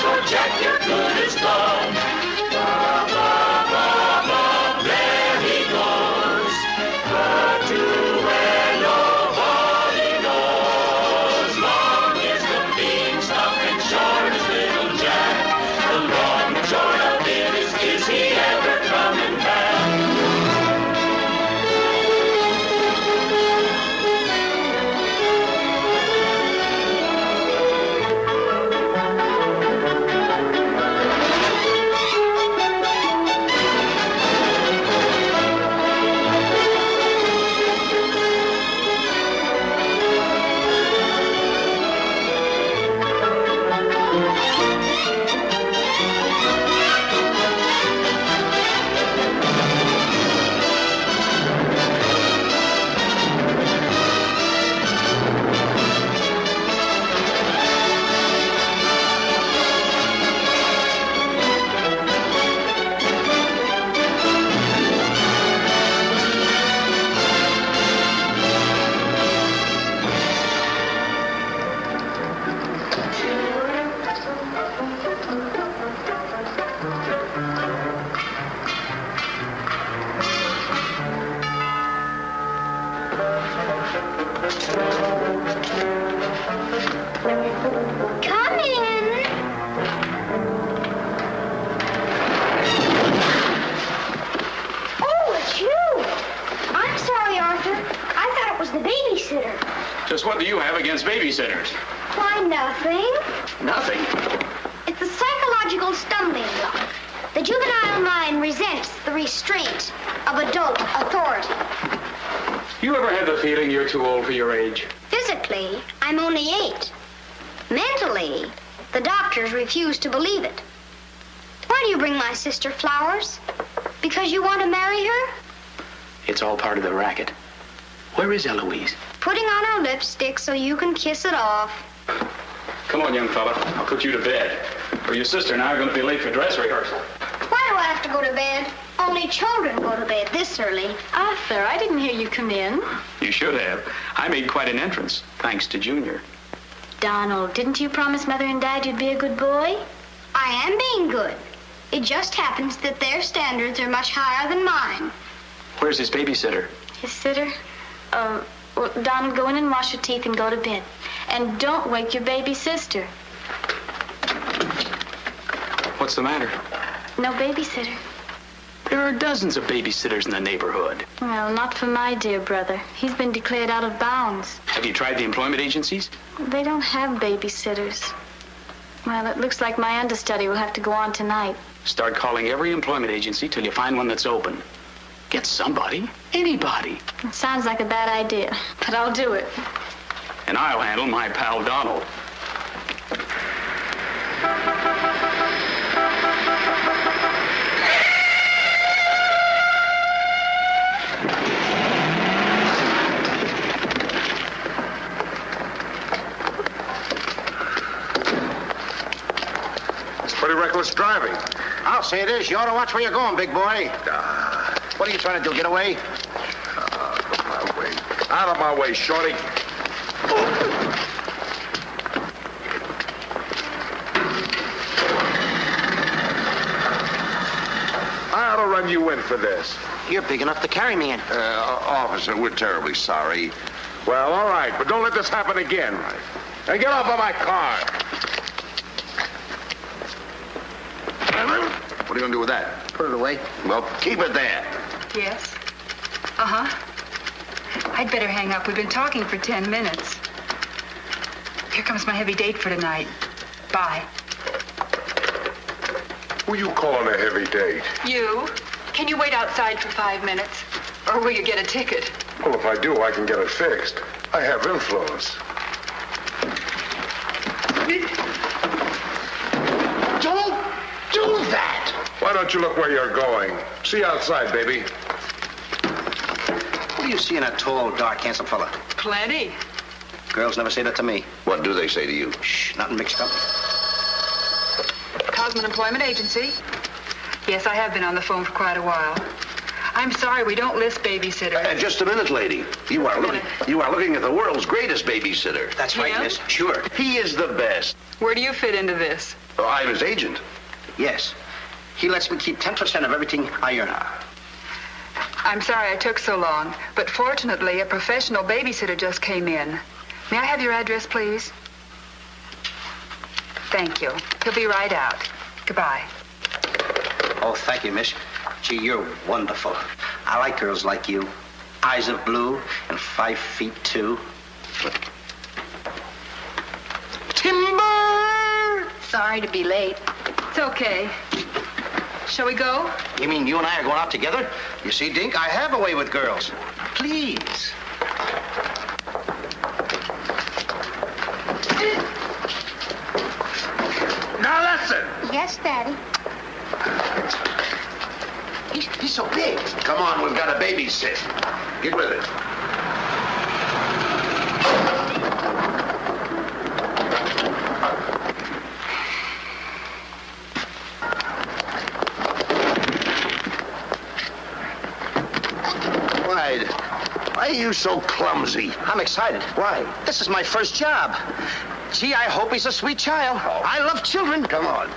So Jack, you're good as gold. Ba, ba, ba, ba, there he goes. But to where nobody knows. Long is the beanstalk and short is little Jack. The long and short of it is he ever coming back? Come in. Oh, it's you. I'm sorry, Arthur. I thought it was the babysitter. Just what do you have against babysitters? Why, nothing. Nothing. It's a psychological stumbling block. The juvenile mind resents the restraint of adult authority. You ever had the feeling you're too old for your age? Physically, I'm only 8. Mentally, the doctors refuse to believe it. Why do you bring my sister flowers? Because you want to marry her? It's all part of the racket. Where is Eloise? Putting on her lipstick so you can kiss it off. Come on, young fella. I'll put you to bed. Or your sister and I are going to be late for dress rehearsal. Why do I have to go to bed? Only children go to bed this early. Arthur, I didn't hear you come in. You should have. I made quite an entrance, thanks to Junior. Donald, didn't you promise Mother and Dad you'd be a good boy? I am being good. It just happens that their standards are much higher than mine. Where's his babysitter? His sitter? Well, Donald, go in and wash your teeth and go to bed. And don't wake your baby sister. What's the matter? No babysitter. There are dozens of babysitters in the neighborhood. Well, not for my dear brother. He's been declared out of bounds. Have you tried the employment agencies? They don't have babysitters. Well, it looks like my understudy will have to go on tonight. Start calling every employment agency till you find one that's open. Get somebody, anybody. It sounds like a bad idea, but I'll do it. And I'll handle my pal Donald. Pretty reckless driving. I'll say it is. You ought to watch where you're going, big boy. What are you trying to do, get away? Out of my way. Out of my way, shorty. I ought to run you in for this. You're big enough to carry me in. Officer, we're terribly sorry. Well, all right, but don't let this happen again. And get off of my car. What are you going to do with that? Put it away. Well, keep it there. Yes? I'd better hang up. We've been talking for 10 minutes. Here comes my heavy date for tonight. Bye. Who you calling a heavy date? You? Can you wait outside for 5 minutes? Or will you get a ticket? Well, if I do, I can get it fixed. I have influence. Don't do that! Why don't you look where you're going? See you outside, baby. What do you see in a tall, dark, handsome fella? Plenty. Girls never say that to me. What do they say to you? Shh, nothing mixed up. Cosman Employment Agency. Yes, I have been on the phone for quite a while. I'm sorry, we don't list babysitters. Just a minute, lady. You are looking at the world's greatest babysitter. That's right, Yeah? miss. Sure. He is the best. Where do you fit into this? Oh, I'm his agent. Yes. He lets me keep 10% of everything I earn. I'm sorry I took so long, but fortunately, a professional babysitter just came in. May I have your address, please? Thank you. He'll be right out. Goodbye. Oh, thank you, miss. Gee, you're wonderful. I like girls like you. Eyes of blue and 5 feet 2. Timber! Sorry to be late. It's okay. Shall we go? You mean you and I are going out together? You see, Dink, I have a way with girls. Please. Now listen. Yes, Daddy. He's so big. Come on, we've got to babysit. Get with it. Why are you so clumsy? I'm excited. Why? This is my first job. Gee, I hope he's a sweet child. Oh. I love children. Come on.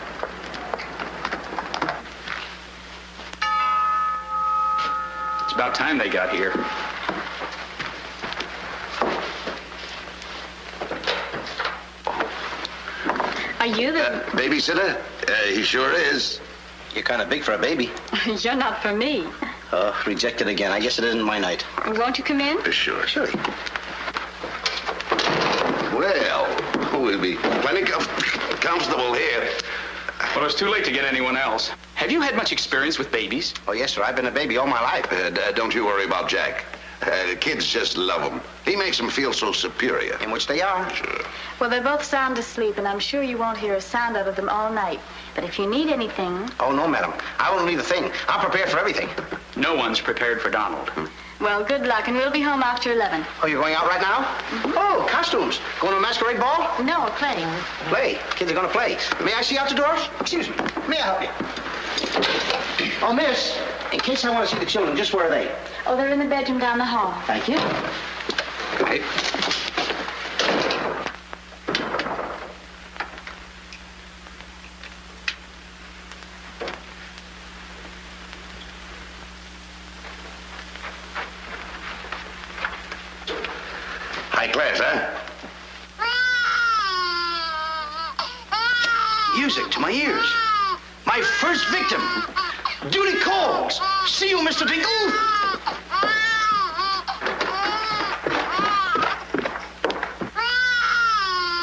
It's about time they got here. Are you the... Babysitter? He sure is. You're kind of big for a baby. You're not for me. Rejected again. I guess it isn't my night. Won't you come in? Sure. Well, we'll be plenty comfortable here. Well, it's too late to get anyone else. Have you had much experience with babies? Oh, yes, sir. I've been a baby all my life. Don't you worry about Jack. Kids just love him. He makes them feel so superior. In which they are. Sure. Well, they're both sound asleep, and I'm sure you won't hear a sound out of them all night. But if you need anything... Oh, no, madam. I won't need a thing. I'm prepared for everything. No one's prepared for Donald. Well, good luck, and we'll be home after 11. Oh, you're going out right now? Mm-hmm. Oh, costumes. Going to a masquerade ball? No, playing. Play. Kids are going to play. May I see out the doors? Excuse me. May I help you? Oh, miss, in case I want to see the children, just where are they? Oh, they're in the bedroom down the hall. Thank you. Hey. High class, huh? Music to my ears. My first victim. Duty calls. See you, Mr. Dingle.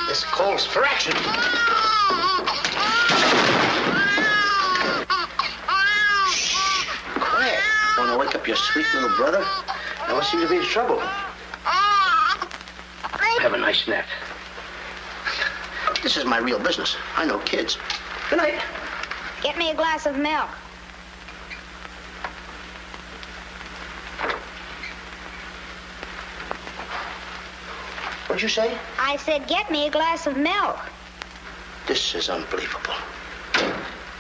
This calls for action. Shh. Quiet. Want to wake up your sweet little brother? No one seems to be in trouble. Have a nice nap. This is my real business. I know kids. Good night. Get me a glass of milk. What'd you say? I said, get me a glass of milk. This is unbelievable.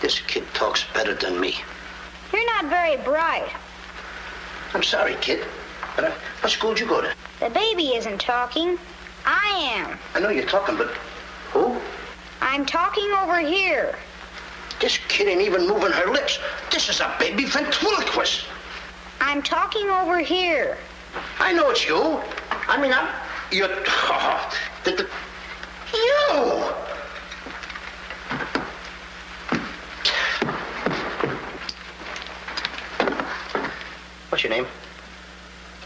This kid talks better than me. You're not very bright. I'm sorry, kid. But what school did you go to? The baby isn't talking. I am. I know you're talking, but who? I'm talking over here. This kid ain't even moving her lips. This is a baby ventriloquist. I'm talking over here. I know it's you. I mean, you're... You! What's your name?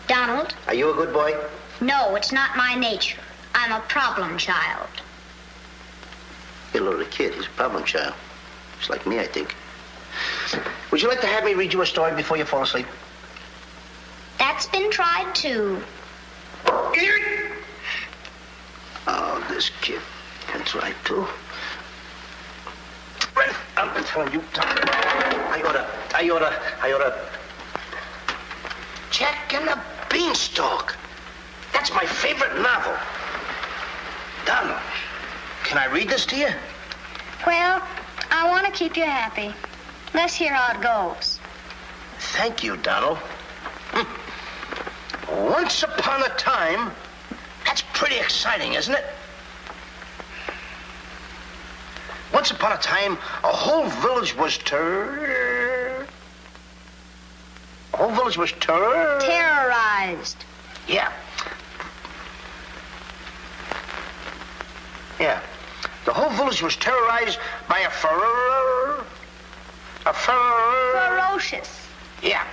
Donald? Are you a good boy? No, it's not my nature. I'm a problem child. You're a little kid. He's a problem child. Just like me, I think. Would you like to have me read you a story before you fall asleep? That's been tried too. Oh, this kid can try too. I've been telling you. I oughta. Jack and the Beanstalk. That's my favorite novel. Donald, can I read this to you? Well, I want to keep you happy. Let's hear how it goes. Thank you, Donald. Once upon a time. That's pretty exciting, isn't it? Once upon a time, a whole village was terrorized. Yeah. Yeah. The whole village was terrorized by a Ferocious. Yeah.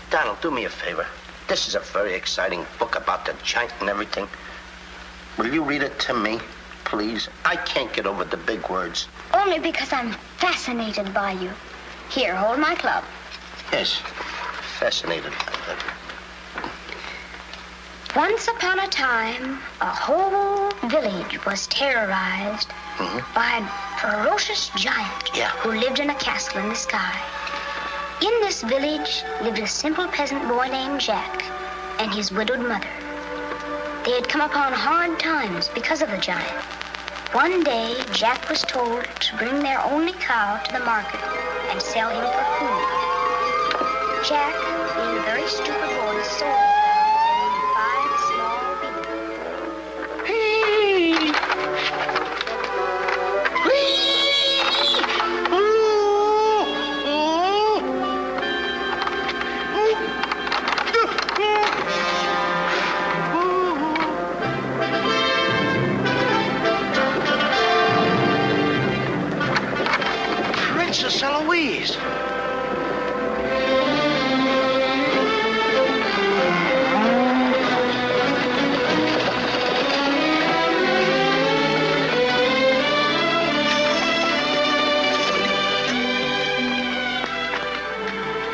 Donald, do me a favor. This is a very exciting book about the giant and everything. Will you read it to me, please? I can't get over the big words. Only because I'm fascinated by you. Here, hold my club. Yes, fascinated. Once upon a time, a whole village was terrorized by a ferocious giant who lived in a castle in the sky. In this village lived a simple peasant boy named Jack and his widowed mother. They had come upon hard times because of the giant. One day, Jack was told to bring their only cow to the market and sell him for food. Jack, being a very stupid boy, sold the cow and 5 small beans. Princess Eloise.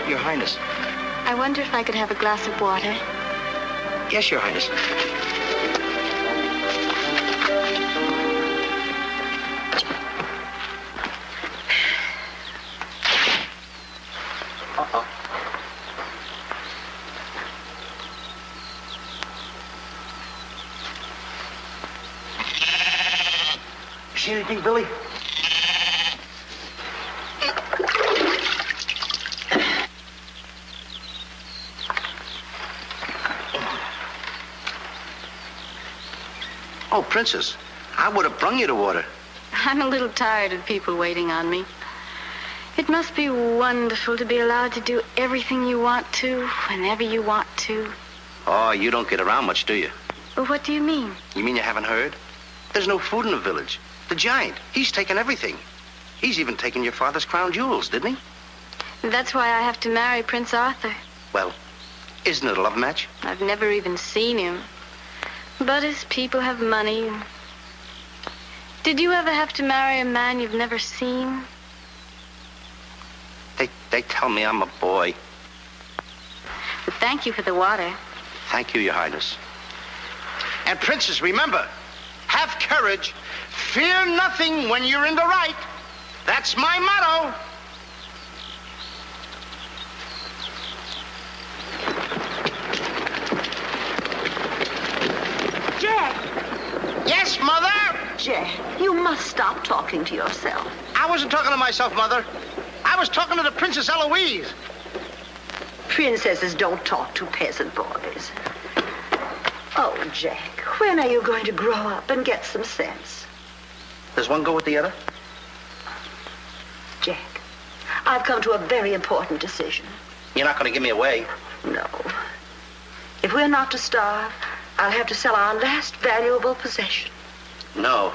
Your Highness. I wonder if I could have a glass of water. Yes, Your Highness. See anything, Billy? Oh, Princess, I would have brung you the water. I'm a little tired of people waiting on me. It must be wonderful to be allowed to do everything you want to, whenever you want to. Oh, you don't get around much, do you? Well, what do you mean? You mean you haven't heard? There's no food in the village. The giant, he's taken everything. He's even taken your father's crown jewels, didn't he? That's why I have to marry Prince Arthur. Well, isn't it a love match? I've never even seen him. But his people have money. Did you ever have to marry a man you've never seen? They tell me I'm a boy. But thank you for the water. Thank you, Your Highness. And Princess, remember, have courage. Fear nothing when you're in the right. That's my motto. Jack! Yes, Mother? Jack, you must stop talking to yourself. I wasn't talking to myself, Mother. I was talking to the Princess Eloise. Princesses don't talk to peasant boys. Oh, Jack, when are you going to grow up and get some sense? Does one go with the other? Jack, I've come to a very important decision. You're not going to give me away. No. If we're not to starve, I'll have to sell our last valuable possession. No,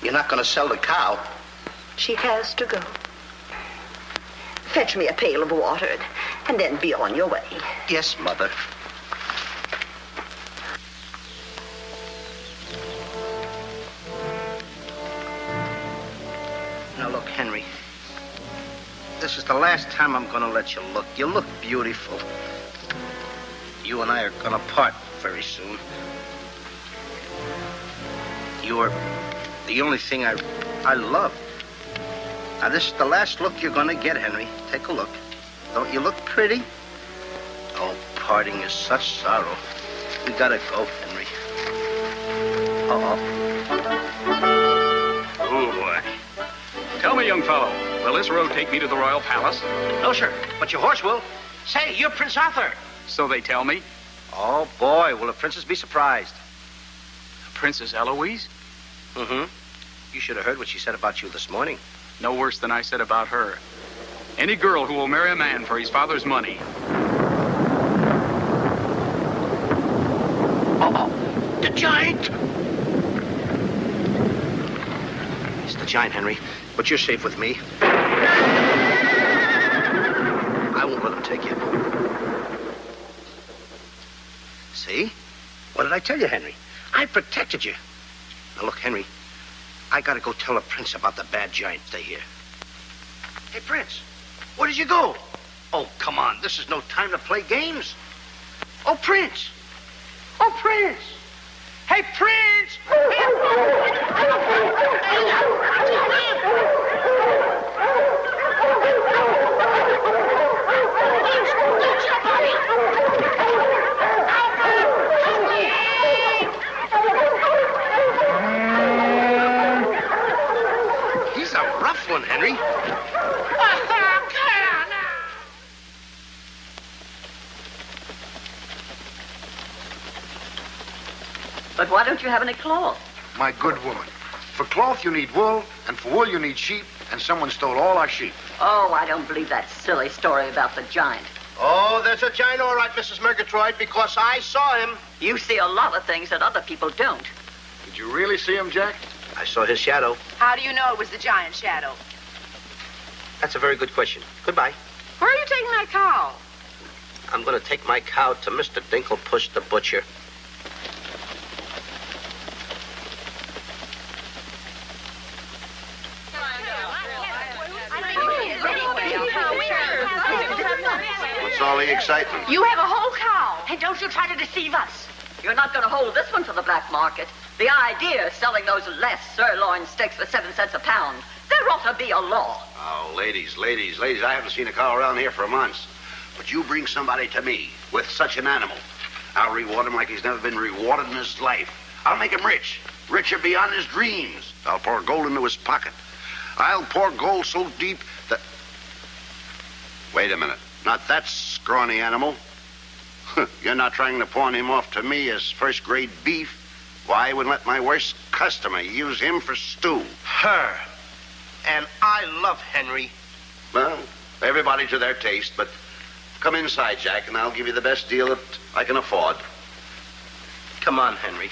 you're not going to sell the cow. She has to go. Fetch me a pail of water and then be on your way. Yes, Mother. Now, look, Henry. This is the last time I'm going to let you look. You look beautiful. You and I are going to part very soon. You're the only thing I love. Now, this is the last look you're going to get, Henry. Take a look. Don't you look pretty? Oh, parting is such sorrow. We got to go, Henry. Oh, boy. Tell me, young fellow, Will this road take me to the royal palace? No, sir, but your horse will. Say, you're Prince Arthur. So they tell me. Oh, boy, will the princess be surprised. Princess Eloise? Mm-hmm. You should have heard what she said about you this morning. No worse than I said about her. Any girl who will marry a man for his father's money. Uh-oh, the giant! It's the giant, Henry, but you're safe with me. I won't let him take you. See? What did I tell you, Henry? I protected you. Now, look, Henry, I gotta go tell the prince about the bad giant. Stay here. Hey, Prince, where did you go? Oh, come on. This is no time to play games. Oh, Prince. Oh, Prince. Hey, Prince. He's a rough one, Henry. But why don't you have any cloth? My good woman, for cloth you need wool, and for wool you need sheep, and someone stole all our sheep. Oh, I don't believe that silly story about the giant. Oh, there's a giant, all right, Mrs. Murgatroyd, because I saw him. You see a lot of things that other people don't. Did you really see him, Jack? I saw his shadow. How do you know it was the giant shadow? That's a very good question. Goodbye. Where are you taking that cow? I'm going to take my cow to Mr. Dinklepuss the butcher. What's all the excitement? You have a whole cow. And don't you try to deceive us. You're not going to hold this one for the black market. The idea of selling those less sirloin steaks for 7 cents a pound. There ought to be a law. Oh, ladies, I haven't seen a cow around here for months. But you bring somebody to me with such an animal, I'll reward him like he's never been rewarded in his life. I'll make him rich, richer beyond his dreams. I'll pour gold into his pocket. I'll pour gold so deep that... Wait a minute. Not that scrawny animal. You're not trying to pawn him off to me as first-grade beef. Why, I wouldn't let my worst customer use him for stew. Her. And I love Henry. Well, everybody to their taste, but come inside, Jack, and I'll give you the best deal that I can afford. Come on, Henry.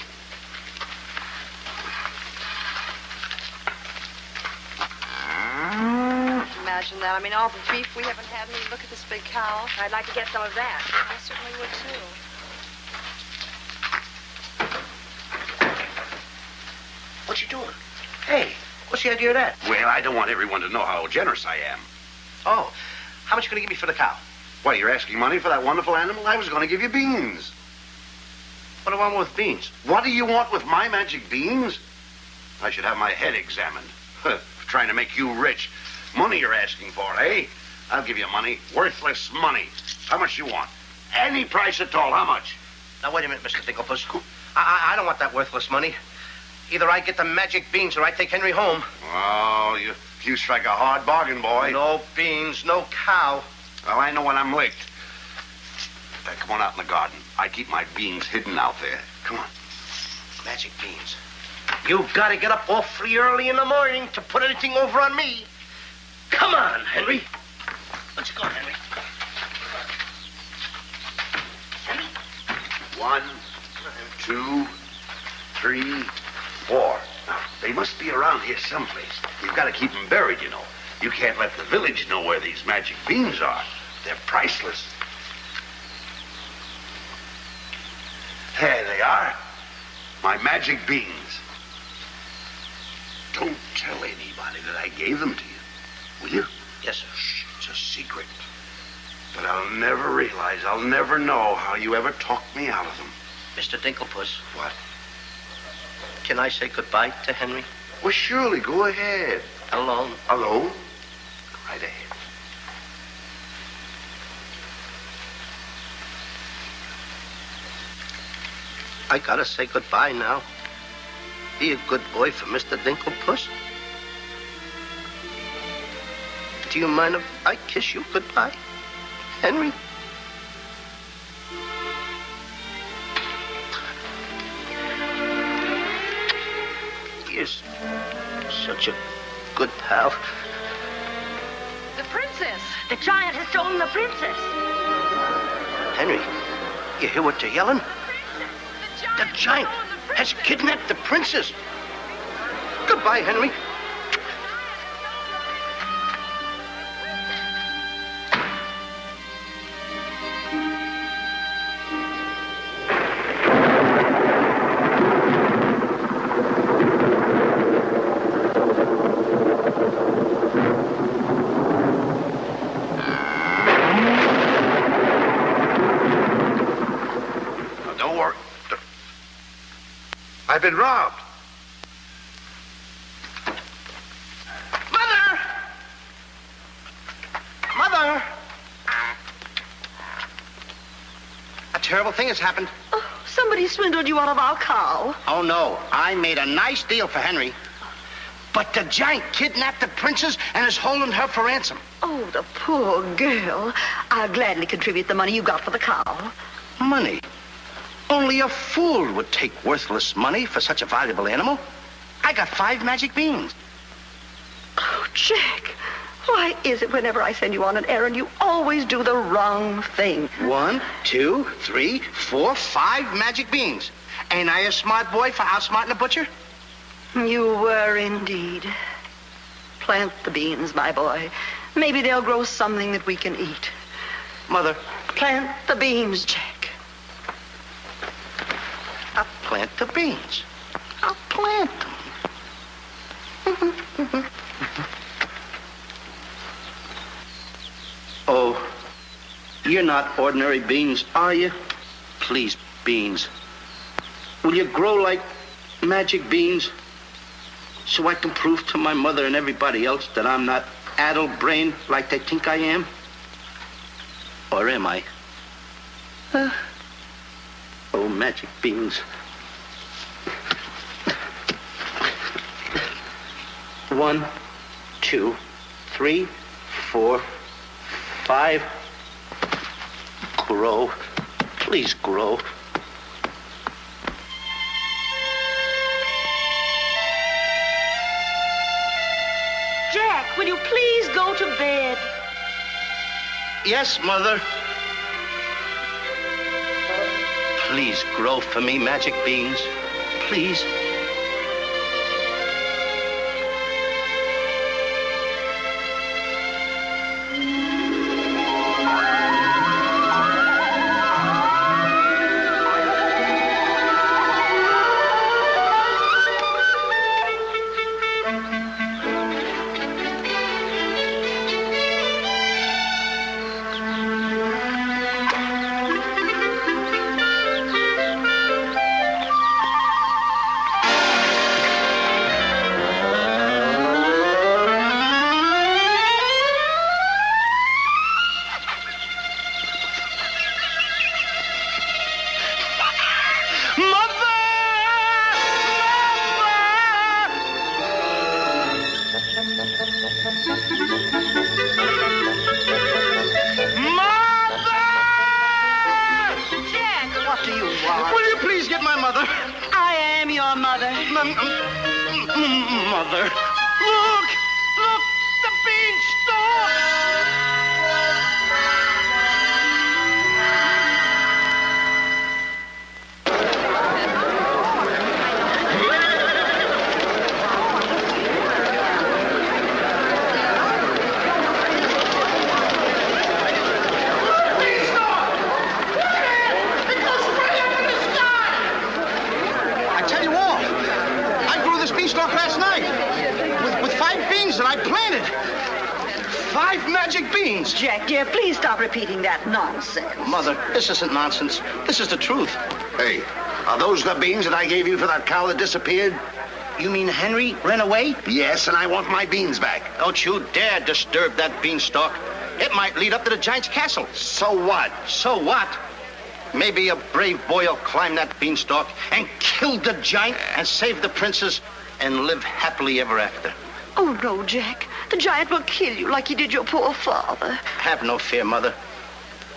Imagine that. I mean, all the beef we haven't had, and you look at this big cow. I'd like to get some of that. I certainly would, too. What you doing? Hey, what's the idea of that? Well, I don't want everyone to know how generous I am. Oh, how much you going to give me for the cow? What, you're asking money for that wonderful animal? I was going to give you beans. What do I want with beans? What do you want with my magic beans? I should have my head examined. Trying to make you rich. Money you're asking for, eh? I'll give you money. Worthless money. How much you want? Any price at all. How much? Now, wait a minute, Mr. Dinklepuss. I don't want that worthless money. Either I get the magic beans or I take Henry home. Oh, you strike a hard bargain, boy. No beans, no cow. Well, I know when I'm licked. Come on out in the garden. I keep my beans hidden out there. Come on. Magic beans. You gotta get up awfully early in the morning to put anything over on me. Come on, Henry. Let's go, Henry. Henry? 1, 2, 3, 4. Now, they must be around here someplace. You've got to keep them buried, you know. You can't let the village know where these magic beans are. They're priceless. There they are. My magic beans. Don't tell anybody that I gave them to you. Will you? Yes, sir. Shh, it's a secret. But I'll never realize, I'll never know how you ever talked me out of them. Mr. Dinklepuss. What? Can I say goodbye to Henry? Well, surely, go ahead. Alone? Alone? Go right ahead. I gotta say goodbye now. Be a good boy for Mr. Dinklepuss. do you mind if I kiss you goodbye, Henry? You're such a good pal. The princess. The giant has stolen the princess. Henry, you hear what they're yelling? The giant has kidnapped the princess. Goodbye, Henry. I've been robbed. Mother! Mother! A terrible thing has happened. Oh, somebody swindled you out of our cow. Oh, no. I made a nice deal for Henry. But the giant kidnapped the princess and is holding her for ransom. Oh, the poor girl. I'll gladly contribute the money you got for the cow. Money? Only a fool would take worthless money for such a valuable animal. I got 5 magic beans. Oh, Jack, why is it whenever I send you on an errand, you always do the wrong thing? 1, 2, 3, 4, 5 magic beans. Ain't I a smart boy for outsmarting the butcher? You were indeed. Plant the beans, my boy. Maybe they'll grow something that we can eat. Mother. Plant the beans, Jack. I'll plant the beans. I'll plant them. Oh, you're not ordinary beans, are you? Please, beans. Will you grow like magic beans so I can prove to my mother and everybody else that I'm not addle-brained like they think I am? Or am I? Oh, magic beans. 1, 2, 3, 4, 5. Grow. Please grow. Jack, will you please go to bed? Yes, Mother. Please grow for me, magic beans. Please. Mother, look! Look! The beanstalk! I tell you all, I grew this beanstalk last night with 5 beans that I planted. 5 magic beans. Jack, dear, please stop repeating that nonsense. Mother, this isn't nonsense. This is the truth. Hey, are those the beans that I gave you for that cow that disappeared? You mean Henry ran away? Yes, and I want my beans back. Don't you dare disturb that beanstalk. It might lead up to the giant's castle. So what? So what? Maybe a brave boy will climb that beanstalk and kill the giant and save the princess and live happily ever after. Oh, no, Jack. The giant will kill you like he did your poor father. Have no fear, Mother.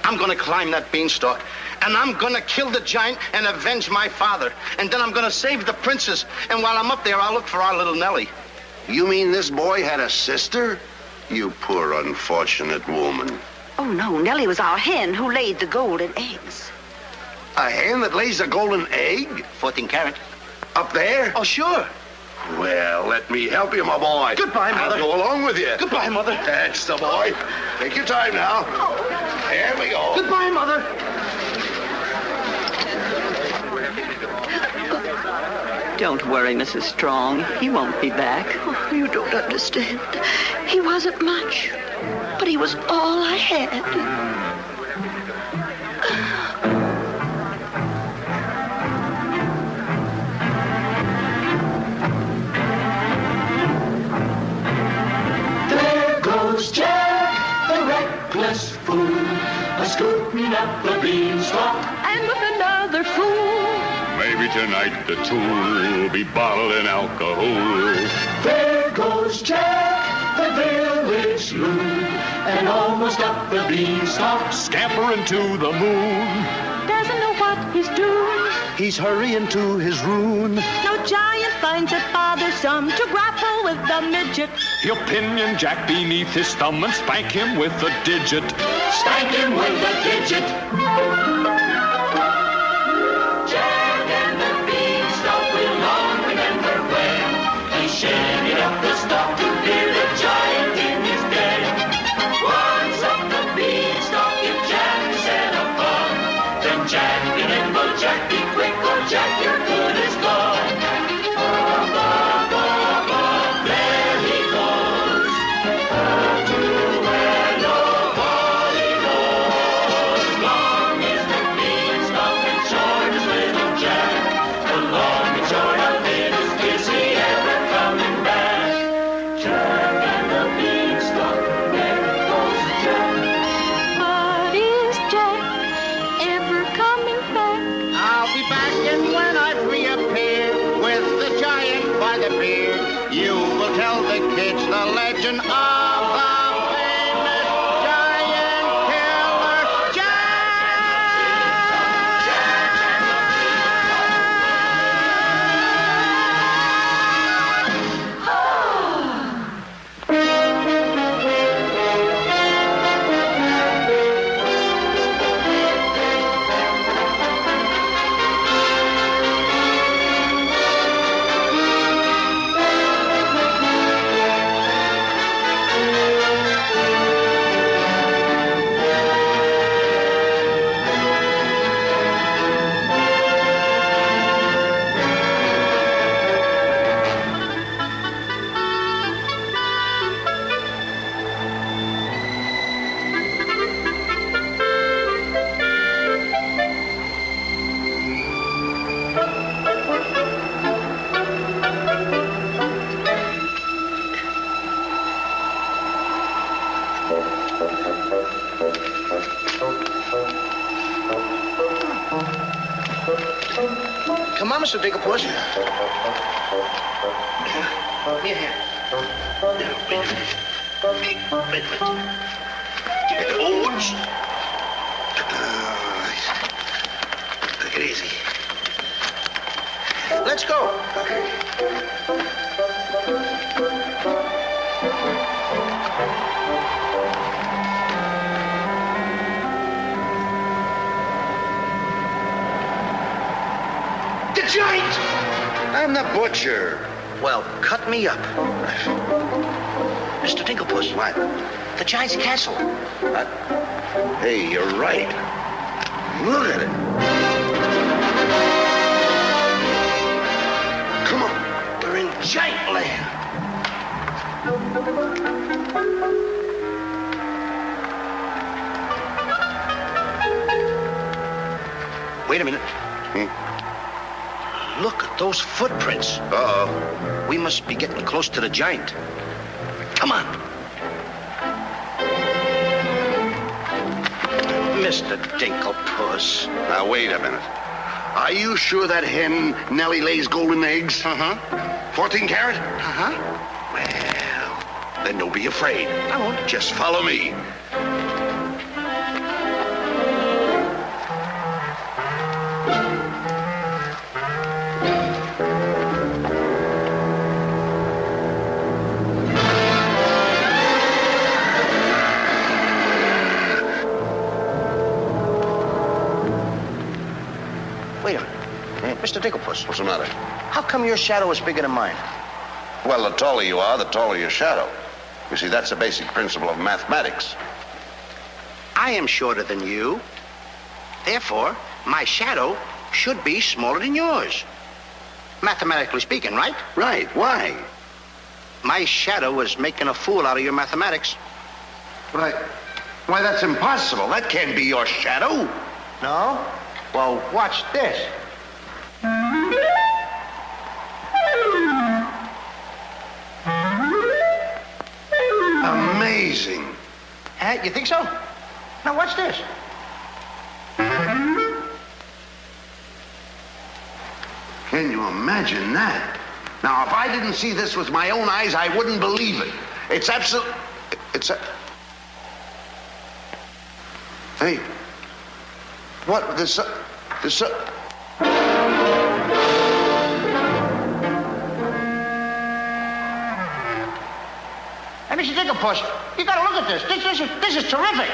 I'm gonna climb that beanstalk, and I'm gonna kill the giant and avenge my father. And then I'm gonna save the princess. And while I'm up there, I'll look for our little Nellie. You mean this boy had a sister? You poor unfortunate woman. Oh, no, Nellie was our hen who laid the golden eggs. A hen that lays a golden egg? 14 carat. Up there? Oh, sure. Well, let me help you, my boy. Goodbye, Mother. I'll go along with you. Goodbye, Mother. That's the boy. Take your time now. There we go. Goodbye, Mother. Don't worry, Mrs. Strong. He won't be back. Oh, you don't understand. He wasn't much, but he was all I had. Jack, the reckless fool, a-scooting up the beanstalk, and with another fool. Maybe tonight the two will be bottling alcohol. There goes Jack, the village loon, and almost up the beanstalk, Scampering to the moon. Doesn't know what he's doing. He's hurrying to his ruin. No giant finds it bothersome to grapple with the midget. He'll pinion Jack beneath his thumb and spank him with a digit. Spank him with a digit. Jack and the beanstalk will long remember when he shinned up the stalk to hear the giant in his den. Once up the beanstalk, if Jack set upon, then Jack be nimble, Jack be quick, or Jack your good is gone. Up, up, up, up, there he goes, up to where nobody knows. Long is the beanstalk and short is little Jack. The long and short of it is he ever coming back? Jack and the beanstalk, there goes Jack. But is Jack ever coming back? I'll be back, and when I reappear with the giant by the beard, you will tell the kids the legend of the famous giant killer Jack. Come on, Mr. Digglepuss. Here, here. Wait a minute. Oops. Take it easy. Let's go. The giant! I'm the butcher. Well, cut me up. Mr. Digglepuss. What? The giant's castle. What? Hey, you're right. Look at it. Come on. We're in giant land. Wait a minute. Look at those footprints. Uh-oh. We must be getting close to the giant. Come on. Mr. Dinklepuss. Now, wait a minute. Are you sure that hen Nellie lays golden eggs? Uh-huh. 14 carat? Uh-huh. Well, Then don't be afraid. I won't. Just follow me. Wait a minute. Mr. Digglepuss. What's the matter? How come your shadow is bigger than mine? Well, the taller you are, the taller your shadow. You see, that's a basic principle of mathematics. I am shorter than you. Therefore, my shadow should be smaller than yours. Mathematically speaking, right? Right. Why? My shadow is making a fool out of your mathematics. Why, that's impossible. That can't be your shadow. No? Well, watch this. Amazing. You think so? Now watch this. Can you imagine that? Now, if I didn't see this with my own eyes, I wouldn't believe it. It's absolute... Hey. What? There's... Hey, Mr. Digglepuss, you gotta look at this. This is terrific.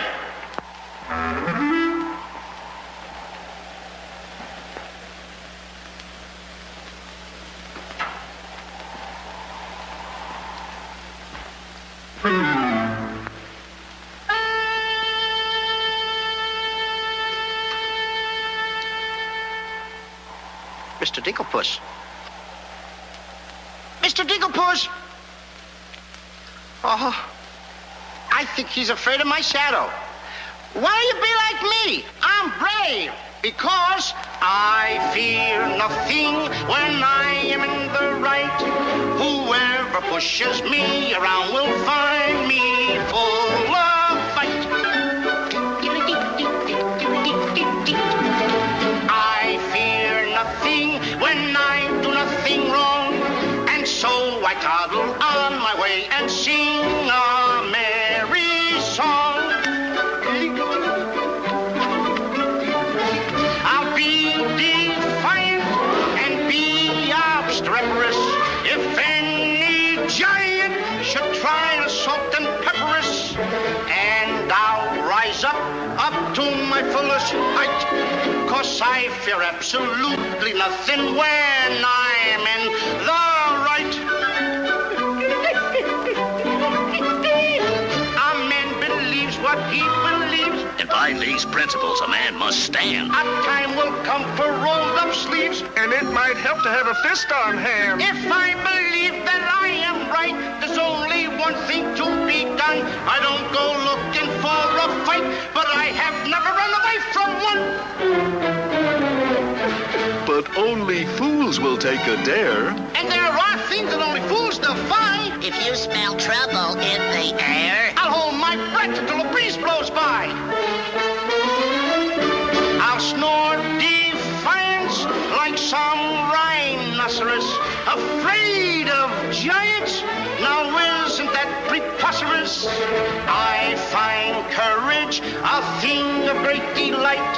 Mr. Digglepuss. Mr. Digglepuss! Oh, I think he's afraid of my shadow. Why don't you be like me? I'm brave because I fear nothing when I am in the right. Whoever pushes me around will find me full of fight. I fear nothing when I do nothing wrong, and so I toddle on my way and sing a merry song. I'll be defiant and be obstreperous if any giant should try and salt and pepper us. And I'll rise up to my fullest height, 'cause I fear absolutely nothing when I'm in the right. A man believes what he believes, and by these principles a man must stand. A time will come for rolled up sleeves, and it might help to have a fist on hand. If I believe that I am right, there's only one thing to be done. I don't go looking for a fight, but I have never run away from one. But only fools will take a dare. And there are things that only fools defy. If you smell trouble in the air, I'll hold my breath until a breeze blows by. I'll snore defiance like some rhinoceros, afraid of giants. Now isn't that preposterous? I find courage a thing of great delight.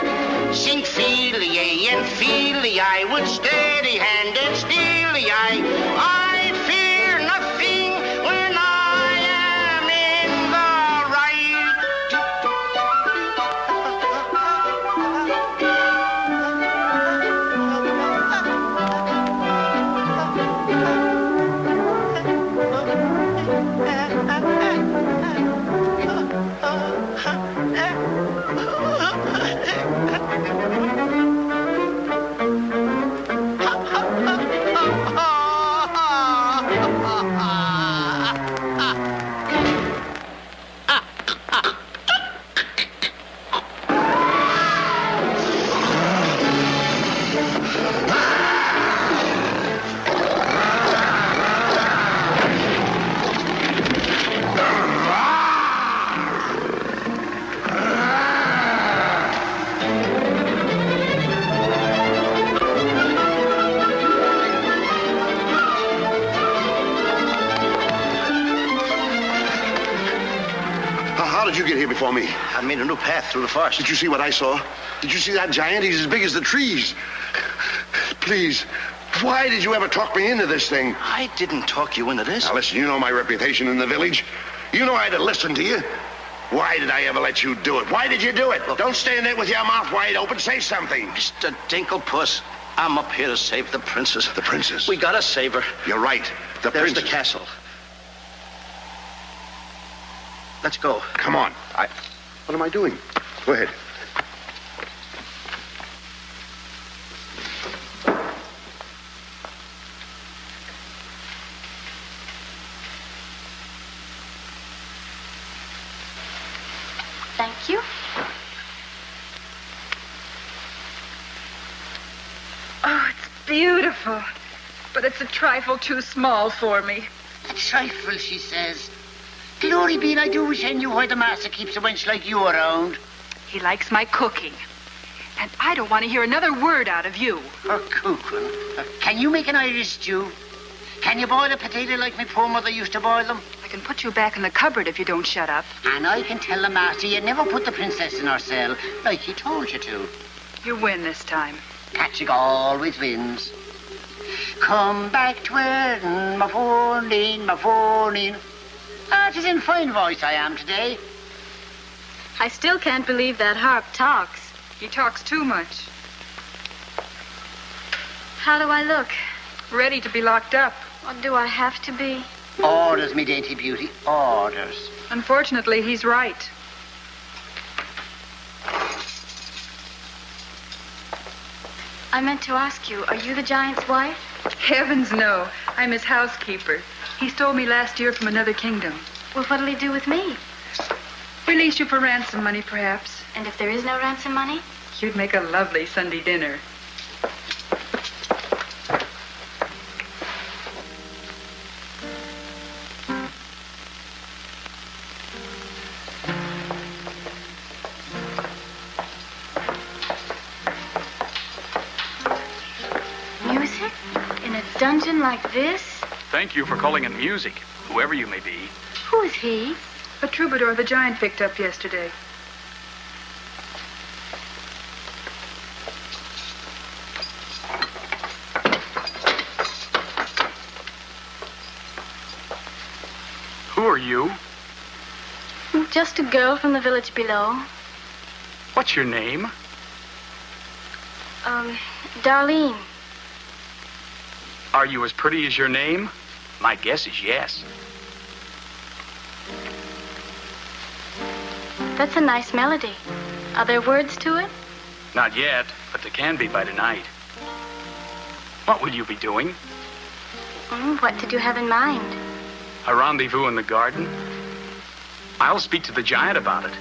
Sing Feely and Feely, I with steady hand and steely eye. I fear nothing when I am in the right. did you get here before me? I made a new path through the forest. Did you see what I saw? Did you see that giant? He's as big as the trees. Please, why did you ever talk me into this thing? I didn't talk you into this. Now, listen, you know my reputation in the village. You know I'd have listened to you. Why did I ever let you do it? Why did you do it? Look, don't stand there with your mouth wide open. Say something. Mr. Dinklepuss, I'm up here to save the princess. The princess? We gotta save her. You're right. There's princess. the castle. Let's go. Come on. What am I doing? Go ahead. Thank you. Oh, it's beautiful. But it's a trifle too small for me. A trifle, she says. Glory be, and I do wish I knew why the master keeps a wench like you around. He likes my cooking. And I don't want to hear another word out of you. Cooking. Can you make an Irish stew? Can you boil a potato like my poor mother used to boil them? I can put you back in the cupboard if you don't shut up. And I can tell the master you never put the princess in her cell, like he told you to. You win this time. Patrick always wins. Come back to where my phone my phone. Ah, it is in fine voice I am today. I still can't believe that harp talks. He talks too much. How do I look? Ready to be locked up. Or do I have to be? Orders, me dainty beauty, orders. Unfortunately, he's right. I meant to ask you, are you the giant's wife? Heavens, no. I'm his housekeeper. He stole me last year from another kingdom. Well, what'll he do with me? Release you for ransom money, perhaps. And if there is no ransom money? You'd make a lovely Sunday dinner. Music? In a dungeon like this? Thank you for calling it music, whoever you may be. Who is he? A troubadour the giant picked up yesterday. Who are you? Just a girl from the village below. What's your name? Darlene. Are you as pretty as your name? My guess is yes. That's a nice melody. Are there words to it? Not yet, but there can be by tonight. What will you be doing? What did you have in mind? A rendezvous in the garden? I'll speak to the giant about it.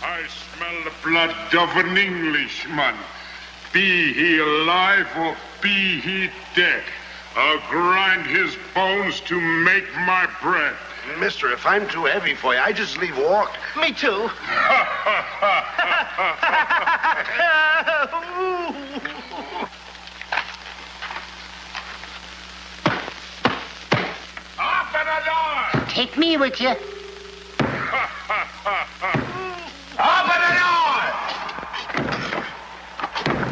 I smell the blood of an Englishman. Be he alive or be he dead, I'll grind his bones to make my bread. Mister, if I'm too heavy for you, I just leave walk. Me too. Open the door! Take me with you. Open the door!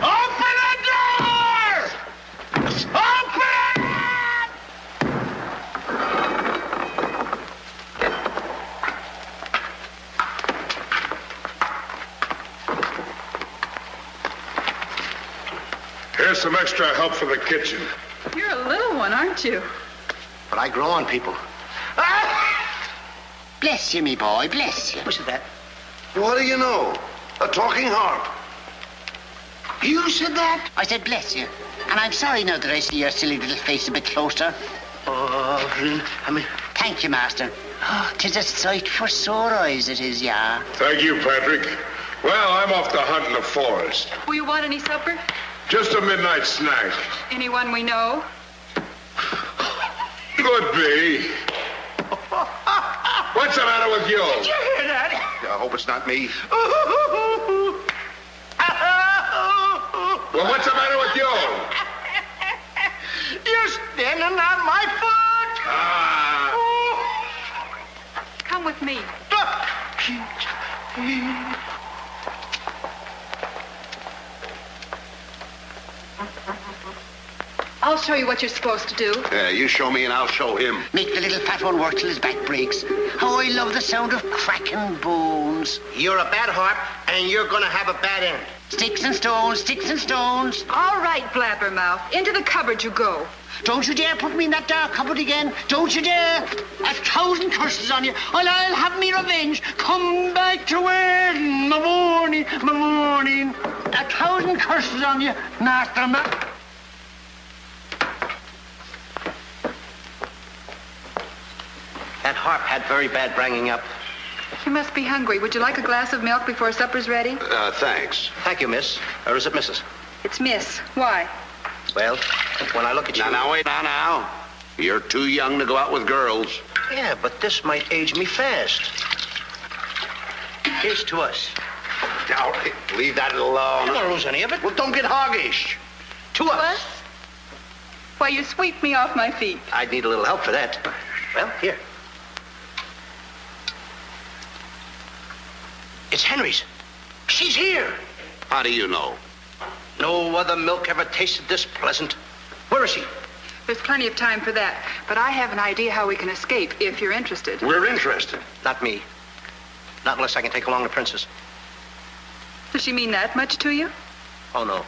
Open the door! Open it! Here's some extra help for the kitchen. You're a little one, aren't you? But I grow on people. Bless you, me boy, bless you. What's that? What do you know? A talking harp. You said that? I said bless you. And I'm sorry now that I see your silly little face a bit closer. Oh, I mean... Thank you, master. Oh, 'tis a sight for sore eyes, it is, yeah. Thank you, Patrick. Well, I'm off to hunt in the forest. Will you want any supper? Just a midnight snack. Anyone we know? Could be. What's the matter with you? Did you hear that? I hope it's not me. Well, what's the matter with you? You're standing on my foot. Ah. Come with me. I'll show you what you're supposed to do. Yeah, you show me and I'll show him. Make the little fat one work till his back breaks. How I love the sound of cracking bones. You're a bad harp, and you're gonna have a bad end. Sticks and stones, sticks and stones. All right, Blabbermouth. Into the cupboard you go. Don't you dare put me in that dark cupboard again. Don't you dare. 1,000 curses on you. I'll have me revenge. Come back to where my morning, my morning. 1,000 curses on you, Master Man. That harp had very bad bringing up. You must be hungry. Would you like a glass of milk before supper's ready? Thanks. Thank you, miss. Or is it Mrs.? It's Miss. Why? Well, when I look at you... Now, wait. Now. You're too young to go out with girls. Yeah, but this might age me fast. Here's to us. Now, leave that alone. I don't lose any of it. Well, don't get hoggish. To us. Why, you sweep me off my feet. I'd need a little help for that. Well, here. It's Henry's. She's here. How do you know? No other milk ever tasted this pleasant. Where is she? There's plenty of time for that. But I have an idea how we can escape, if you're interested. We're interested. Not me. Not unless I can take along the princess. Does she mean that much to you? Oh, no.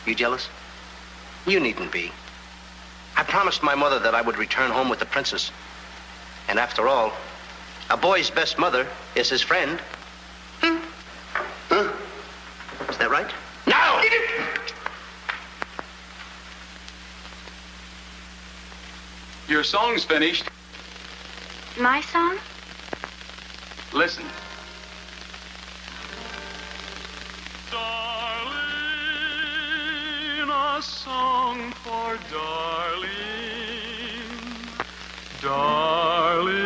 You jealous? You needn't be. I promised my mother that I would return home with the princess. And after all, a boy's best mother is his friend. Huh? Is that right? No! Your song's finished. My song? Listen. Darling, a song for darling. Darling,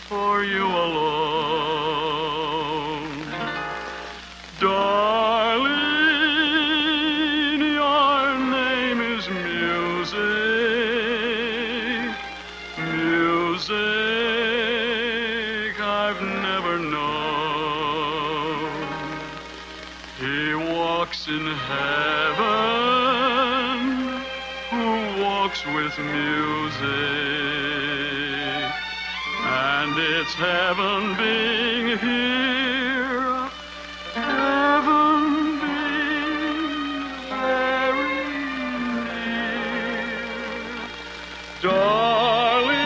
for you alone. Darling, your name is music. Music I've never known. He walks in heaven, who walks with music. And it's heaven being here, heaven being very near. Darling,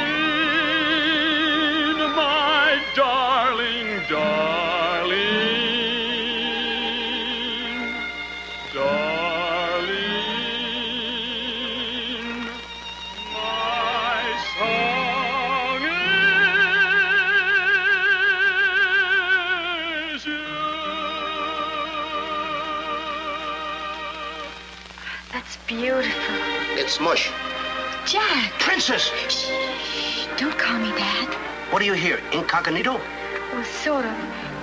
my darling, darling, darling, my song is you. That's beautiful. It's mush. Jack. Princess! Shh. Don't call me that. What are you here, incognito? Well, sort of.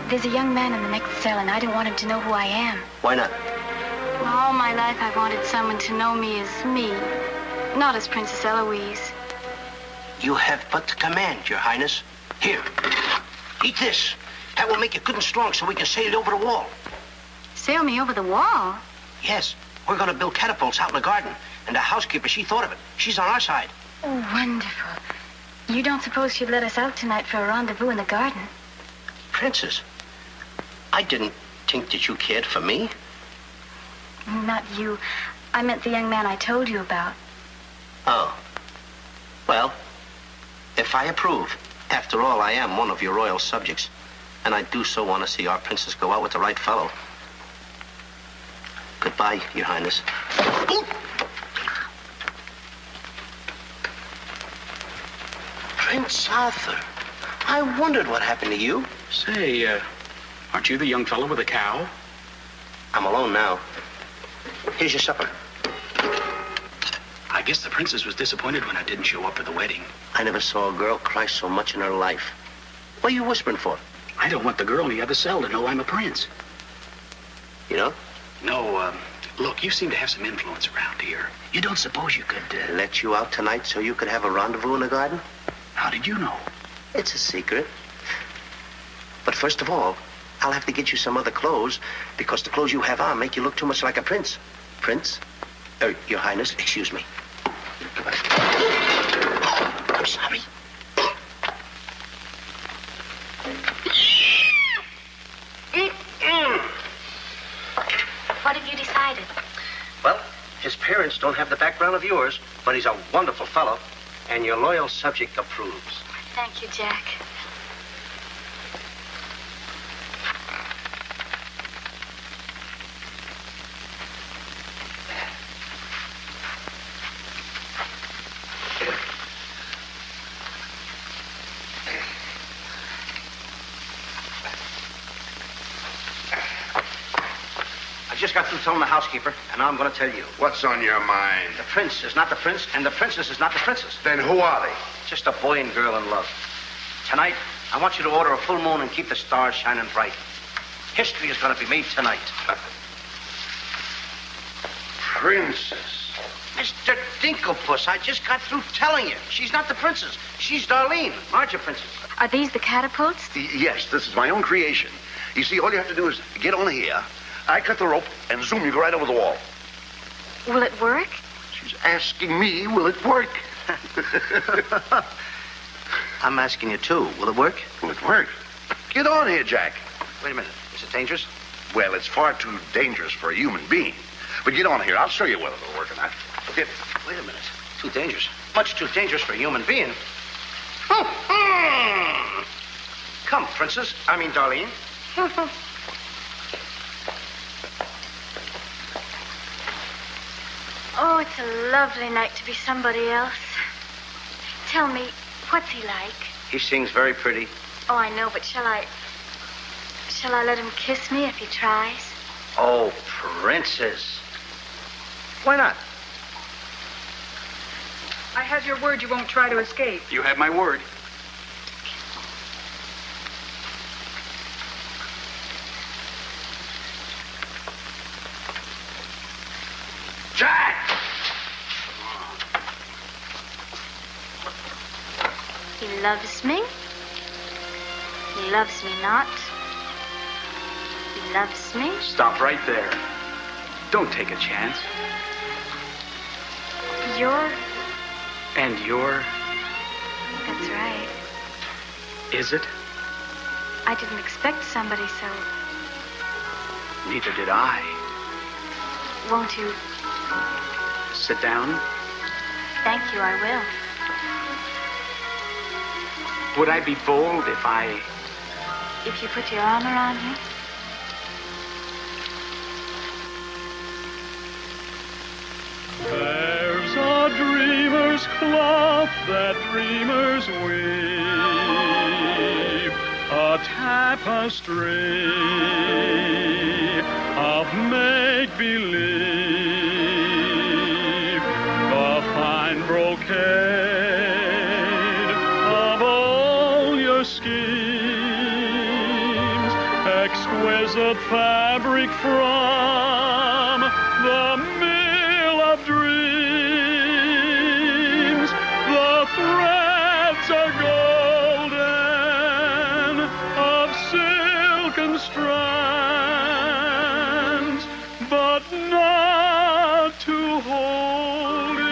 There's a young man in the next cell, and I don't want him to know who I am. Why not? Well, all my life I've wanted someone to know me as me, not as Princess Eloise. You have but to command, Your Highness. Here, eat this. That will make you good and strong so we can sail over the wall. Sail me over the wall? Yes, we're going to build catapults out in the garden. And the housekeeper, she thought of it. She's on our side. Oh, wonderful. You don't suppose she'd let us out tonight for a rendezvous in the garden? Princess, I didn't think that you cared for me. Not you. I meant the young man I told you about. Oh. Well, if I approve, after all, I am one of your royal subjects. And I do so want to see our princess go out with the right fellow. Goodbye, Your Highness. Ooh. Prince Arthur, I wondered what happened to you. Say, aren't you the young fellow with the cow? I'm alone now. Here's your supper. I guess the princess was disappointed when I didn't show up for the wedding. I never saw a girl cry so much in her life. What are you whispering for? I don't want the girl in the other cell to know I'm a prince. You know? No, look, you seem to have some influence around here. You don't suppose you could, Let you out tonight so you could have a rendezvous in the garden? How did you know? It's a secret. But first of all, I'll have to get you some other clothes because the clothes you have on make you look too much like a prince. Prince? Your Highness, excuse me. I'm sorry. What have you decided? Well, his parents don't have the background of yours, but he's a wonderful fellow, and your loyal subject approves. Thank you, Jack. I just got through telling the housekeeper, and now I'm going to tell you. What's on your mind? The prince is not the prince, and the princess is not the princess. Then who are they? Just a boy and girl in love. Tonight, I want you to order a full moon and keep the stars shining bright. History is going to be made tonight. Princess. Mr. Dinklepuss, I just got through telling you. She's not the princess. She's Darlene, larger princess. Are these the catapults? Yes, this is my own creation. You see, all you have to do is get on here. I cut the rope, and zoom, you go right over the wall. Will it work? She's asking me, will it work? I'm asking you, too. Will it work? Will it work? Get on here, Jack. Wait a minute. Is it dangerous? Well, it's far too dangerous for a human being. But get on here. I'll show you whether it'll work or not. Wait a minute. Too dangerous. Much too dangerous for a human being. Come, princess. I mean, Darlene. Oh, it's a lovely night to be somebody else. Tell me, what's he like? He sings very pretty. Oh, I know, but shall I let him kiss me if he tries? Oh, princess. Why not? I have your word you won't try to escape. You have my word. Jack! He loves me. He loves me not. He loves me. Stop right there. Don't take a chance. You're... And you're... That's right. Is it? I didn't expect somebody so... Neither did I. Won't you? Sit down. Thank you, I will. Would I be bold if I... If you put your arm around me? There's a dreamer's cloth that dreamers weave, a tapestry of make-believe, the fine brocade of all your schemes, exquisite fabric from the mill of dreams. The threads are golden, of silken strands, but not to hold in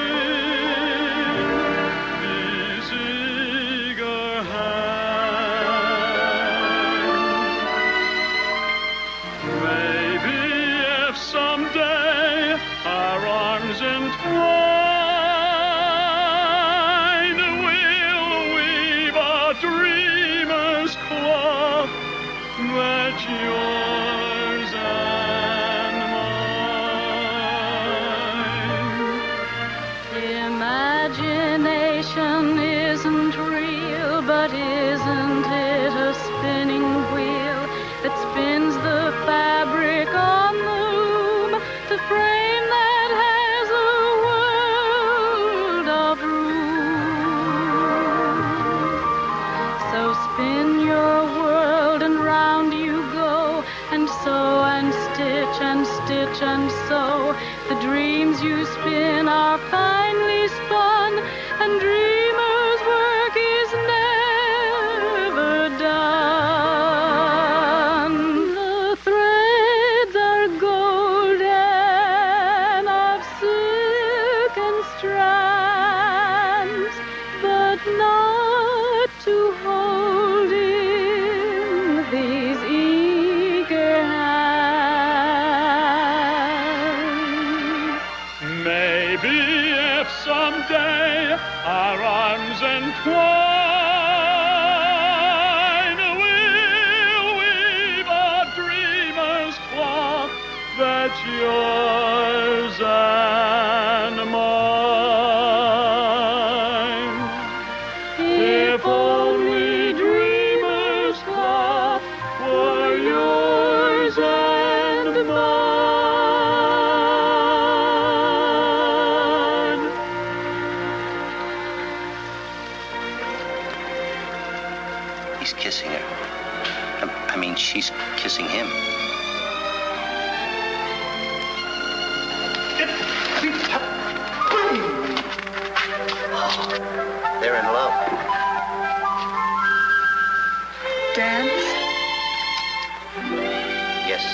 these eager hands. Maybe if someday our arms entwine, we'll weave a dreamer's cloth that's yours and mine. Imagination isn't real, but isn't it a spinning wheel that spins the fabric on the loom, the frame that has a world of room? So spin your world and round you go, and sew and stitch and stitch and sew. The dreams you spin are finely spun, and dreamers' work is never maybe if someday our arms entwine, we'll weave a dreamer's cloth that's yours and mine. If only dreamer's cloth were yours and mine. He's kissing her. I mean, she's kissing him. They're in love. Dance? Yes.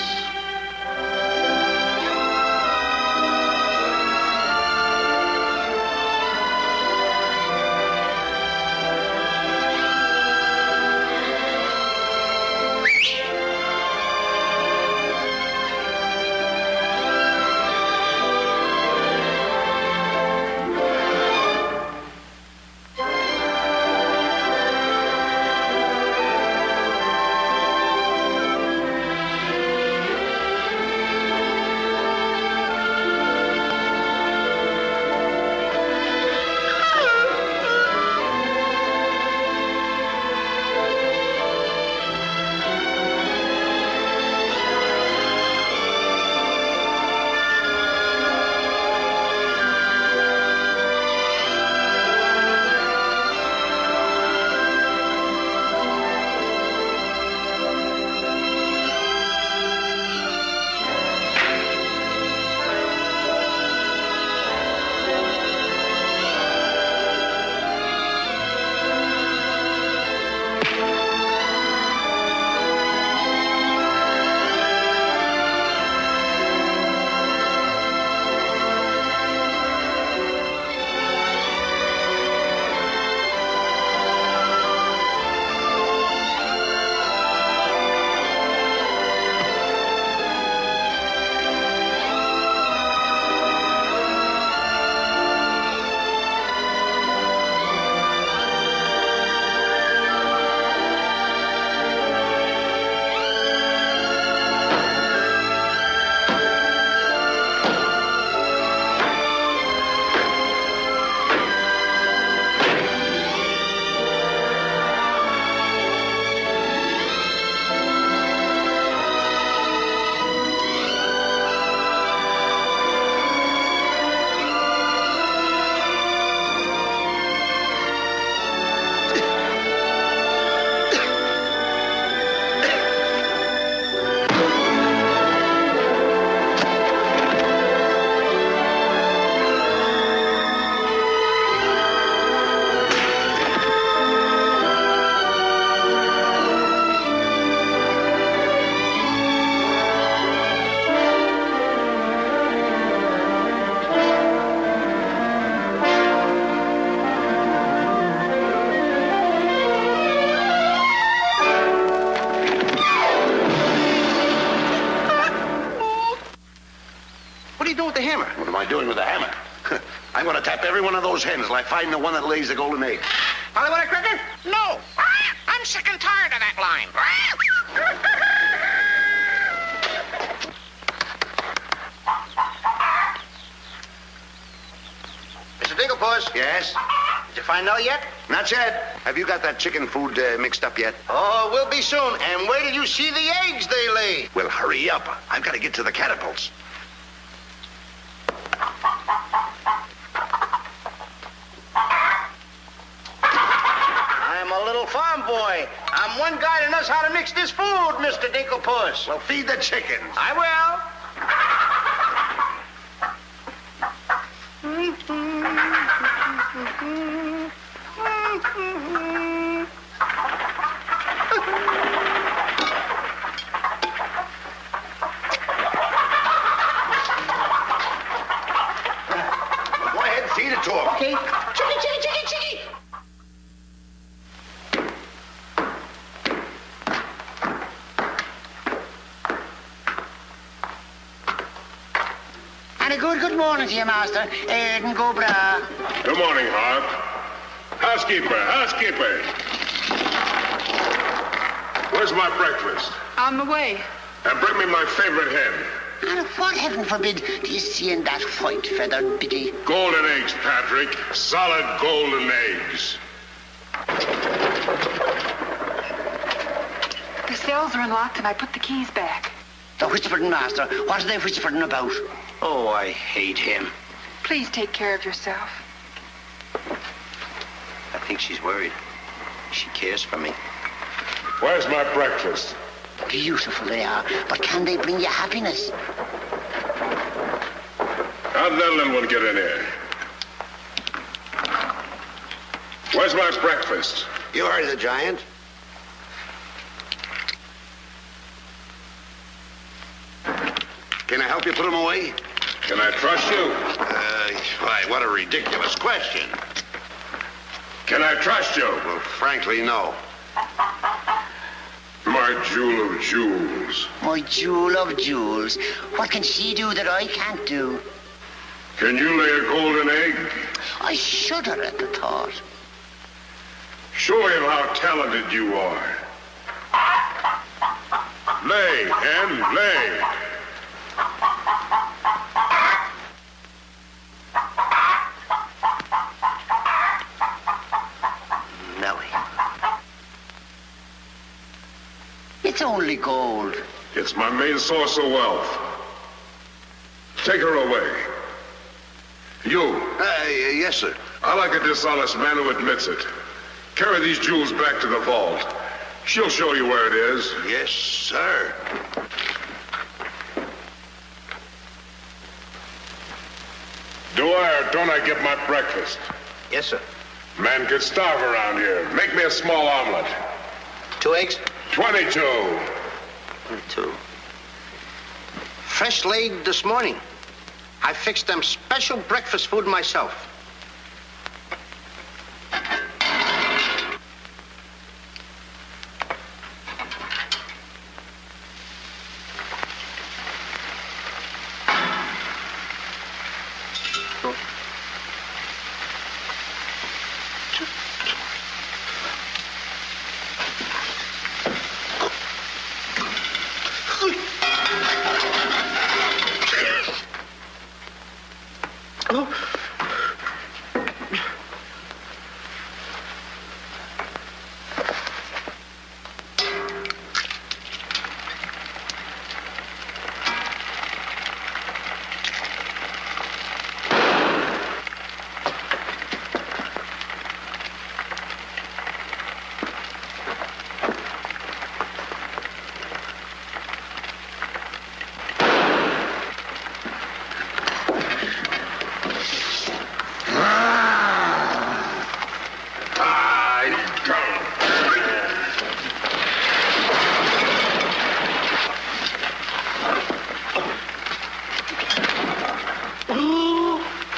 What am I doing with the hammer? I'm going to tap every one of those hens till I find the one that lays the golden egg. Hollywood a cricket? No. I'm sick and tired of that line. Mr. Dinklepuss. Yes? Did you find out yet? Not yet. Have you got that chicken food mixed up yet? Oh, we'll be soon. And wait till you see the eggs they lay. Well, hurry up. I've got to get to the catapults. I'm a little farm boy. I'm one guy that knows how to mix this food, Mr. Dinklepuss. Well, feed the chickens. I will. Go ahead, feed it to them. Okay. Chicky, chicky, chicky, chicky. And a good morning to you, Master. And go bra. Good morning, Hart. Housekeeper. Where's my breakfast? On the way. And bring me my favorite hen. And what, heaven forbid, do you see in that white-feathered biddy? Golden eggs, Patrick. Solid golden eggs. The cells are unlocked and I put the keys back. The whispering, Master. What are they whispering about? Oh, I hate him. Please take care of yourself. I think she's worried. She cares for me. Where's my breakfast? Beautiful they are, but can they bring you happiness? How'd that little one get in here? Where's my breakfast? You heard the giant. Can I help you put him away? Can I trust you? Why, what a ridiculous question. Can I trust you? Well, frankly, no. My jewel of jewels. My jewel of jewels. What can she do that I can't do? Can you lay a golden egg? I shudder at the thought. Show him how talented you are. Lay, hen, lay. Nellie. It's only gold. It's my main source of wealth. Take her away. You. Yes, sir. I like a dishonest man who admits it. Carry these jewels back to the vault. She'll show you where it is. Yes, sir. Do I or don't I get my breakfast? Yes, sir. Man could starve around here. Make me a small omelet. 2 eggs? 22. 22. Fresh laid this morning. I fixed them special breakfast food myself.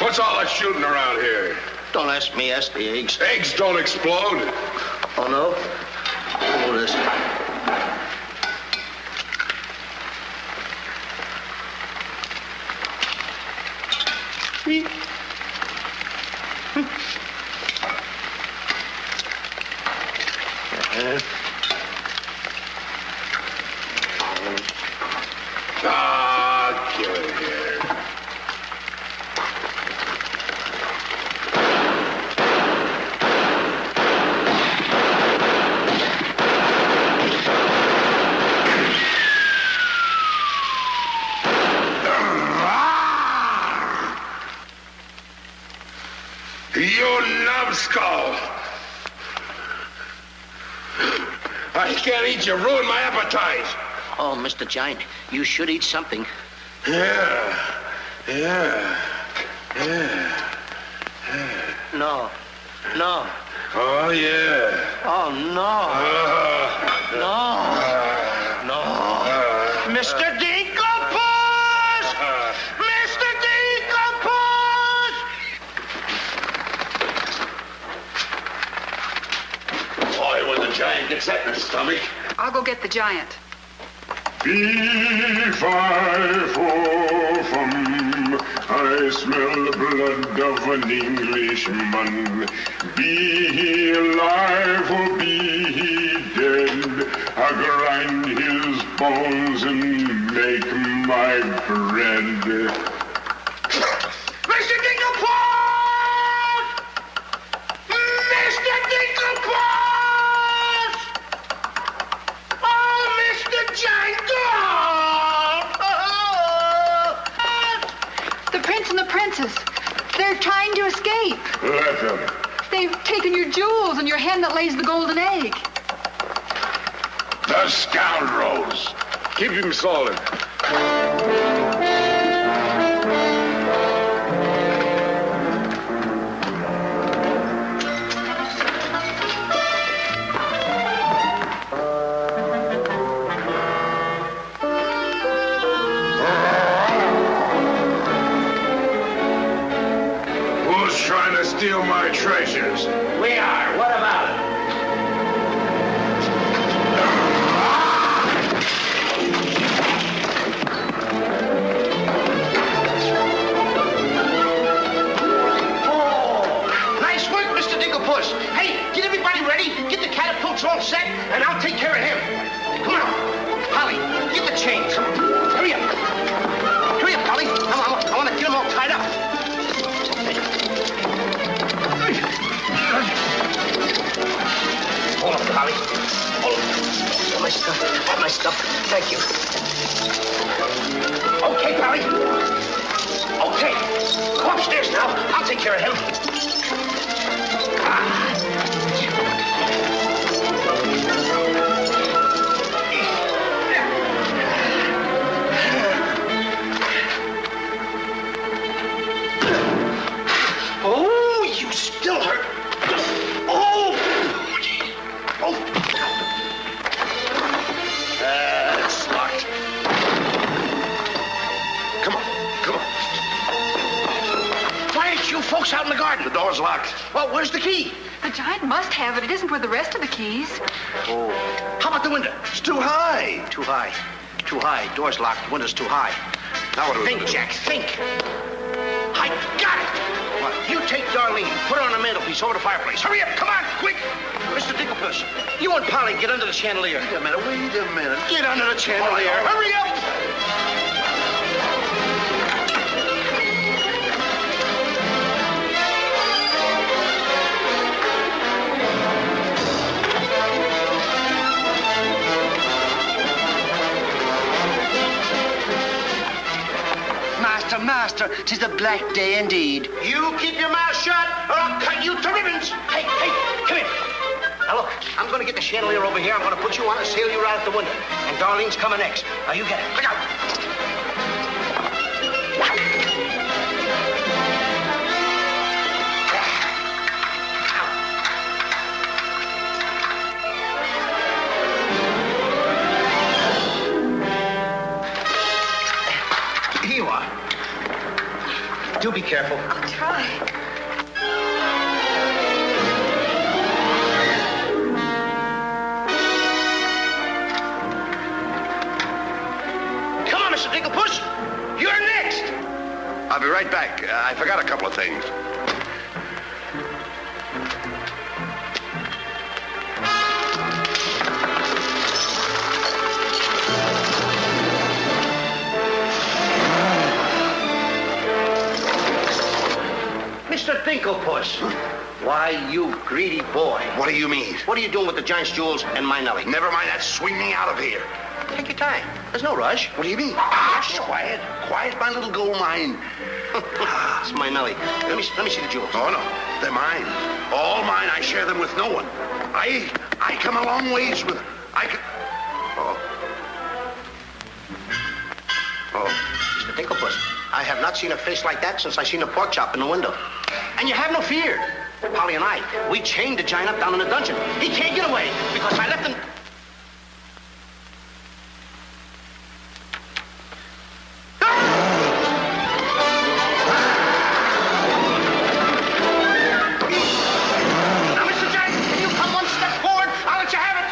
What's all that shooting around here? Don't ask me, ask the eggs. Eggs don't explode. Oh, no? Oh, this. Kill it here. You numbskull! I can't eat you. Ruin my appetite. Oh, Mr. Giant, you should eat something. Yeah. No. No. Oh, yeah. Oh, no. No. Mr. Dinkelpuss! Mr. Dinkelpuss! Boy, when the giant gets that in his stomach. I'll go get the giant. Fee-fi-fo-fum, I smell the blood of an Englishman. Be he alive or be he dead, I grind his bones and make my bread. Mr. Dinklepot! Mr. Dinklepot! Oh, Mr. Giant! The prince and the princess. They're trying to escape. Let them. They've taken your jewels and your hen that lays the golden egg. The scoundrels. Keep him solid. Who's trying to steal my treasures? We are. What about it? Nice work, Mr. Dinklepuss. Hey, get everybody ready. Get the catapults all set, and I'll take care of him. Come on. Polly, get the chains. Hurry up. Hurry up, Polly. I want to get them all tied up. Hold up, Polly. Hold up. Got my stuff. Got my stuff. Thank you. Okay, Polly. Okay. Go upstairs now. I'll take care of him. Oh, you still hurt. Oh! Oh! It's locked. Come on, come on. Why aren't you folks out in the garden? The door's locked. Well, where's the key? The giant must have it. It isn't with the rest of the keys. Oh. How about the window? It's too high. Too high. Too high. Door's locked. Window's too high. Now what do we Think, do? Jack, think. I got it. What? You take Darlene, put her on the mantelpiece over the fireplace. Hurry up, come on, quick. Mr. Dinklepuss, you and Polly get under the chandelier. Wait a minute. Get under the chandelier. All right. Hurry up. Master, 'tis a black day indeed. You keep your mouth shut, or I'll cut you to ribbons. Hey, come here. Now look, I'm going to get the chandelier over here. I'm going to put you on and sail you right out the window. And Darlene's coming next. Now you get it. Look out. Here you are. Do be careful. I'll try. Come on, Mr. Dinklepuss. You're next. I'll be right back. I forgot a couple of things. Mr. Dinklepuss. Why, you greedy boy. What do you mean? What are you doing with the giant's jewels and my Nellie? Never mind that. Swing me out of here. Take your time. There's no rush. What do you mean? Quiet. Quiet, my little gold mine. It's my Nellie. Let me see the jewels. Oh, no. They're mine. All mine. I share them with no one. I come a long ways with... Oh. Mr. Dinklepuss, I have not seen a face like that since I seen a pork chop in the window. And you have no fear. Polly and I, we chained the giant up down in the dungeon. He can't get away because I left him... Now, Mr. Giant, can you come one step forward? I'll let you have it.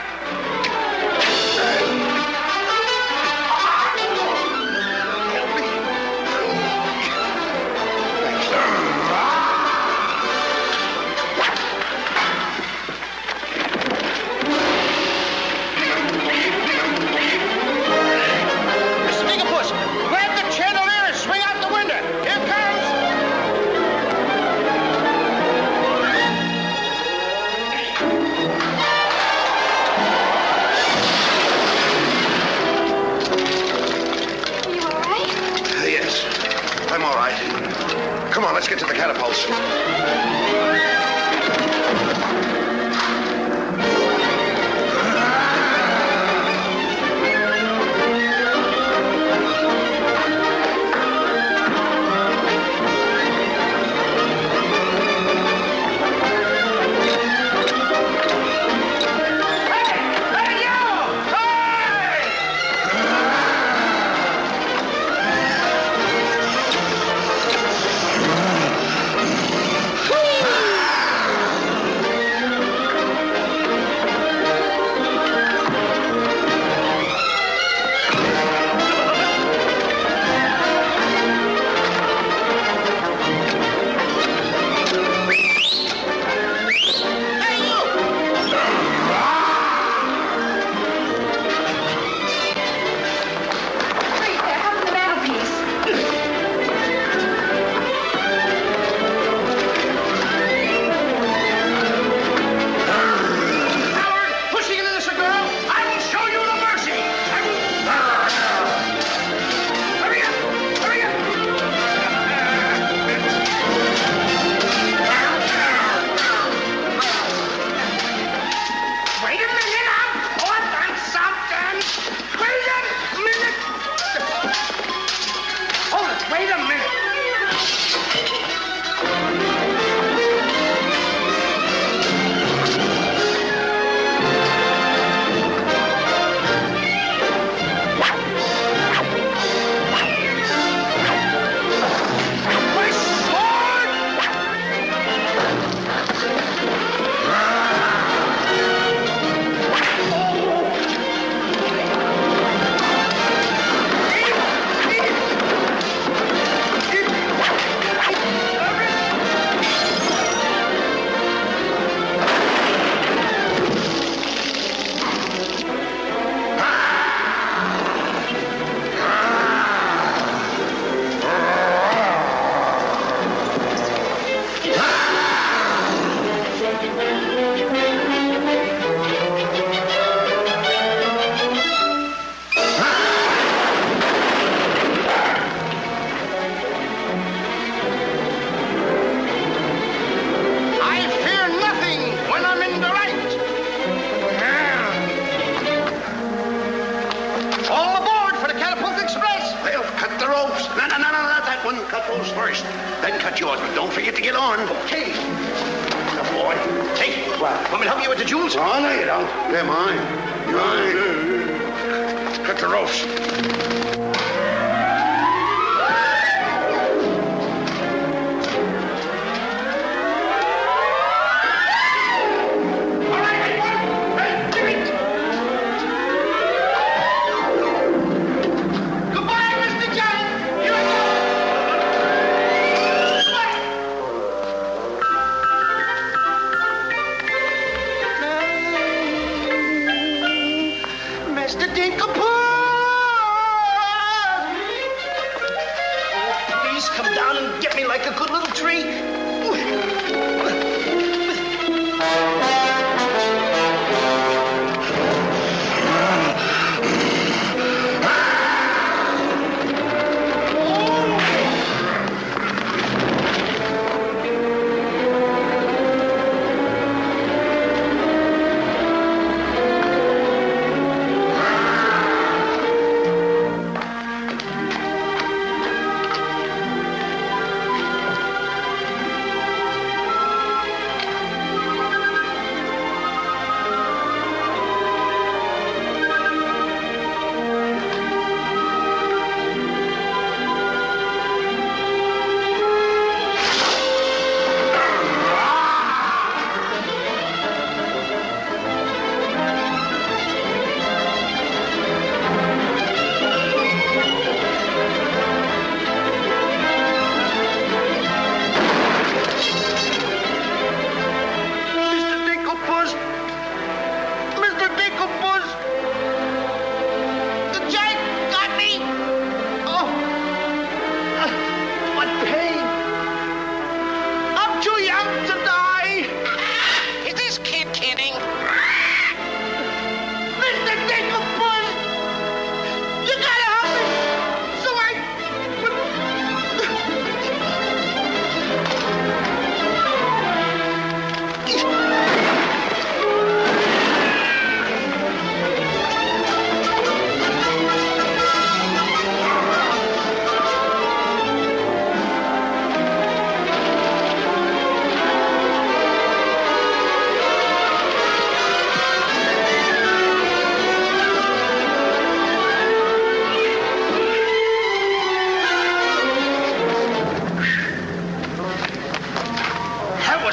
I'm all right. Come on, let's get to the catapults. Cut those first, then cut yours, but don't forget to get on. Okay. Good boy. Hey, want me to help you with the jewels? Oh, no, you don't. They're mine. Cut the ropes.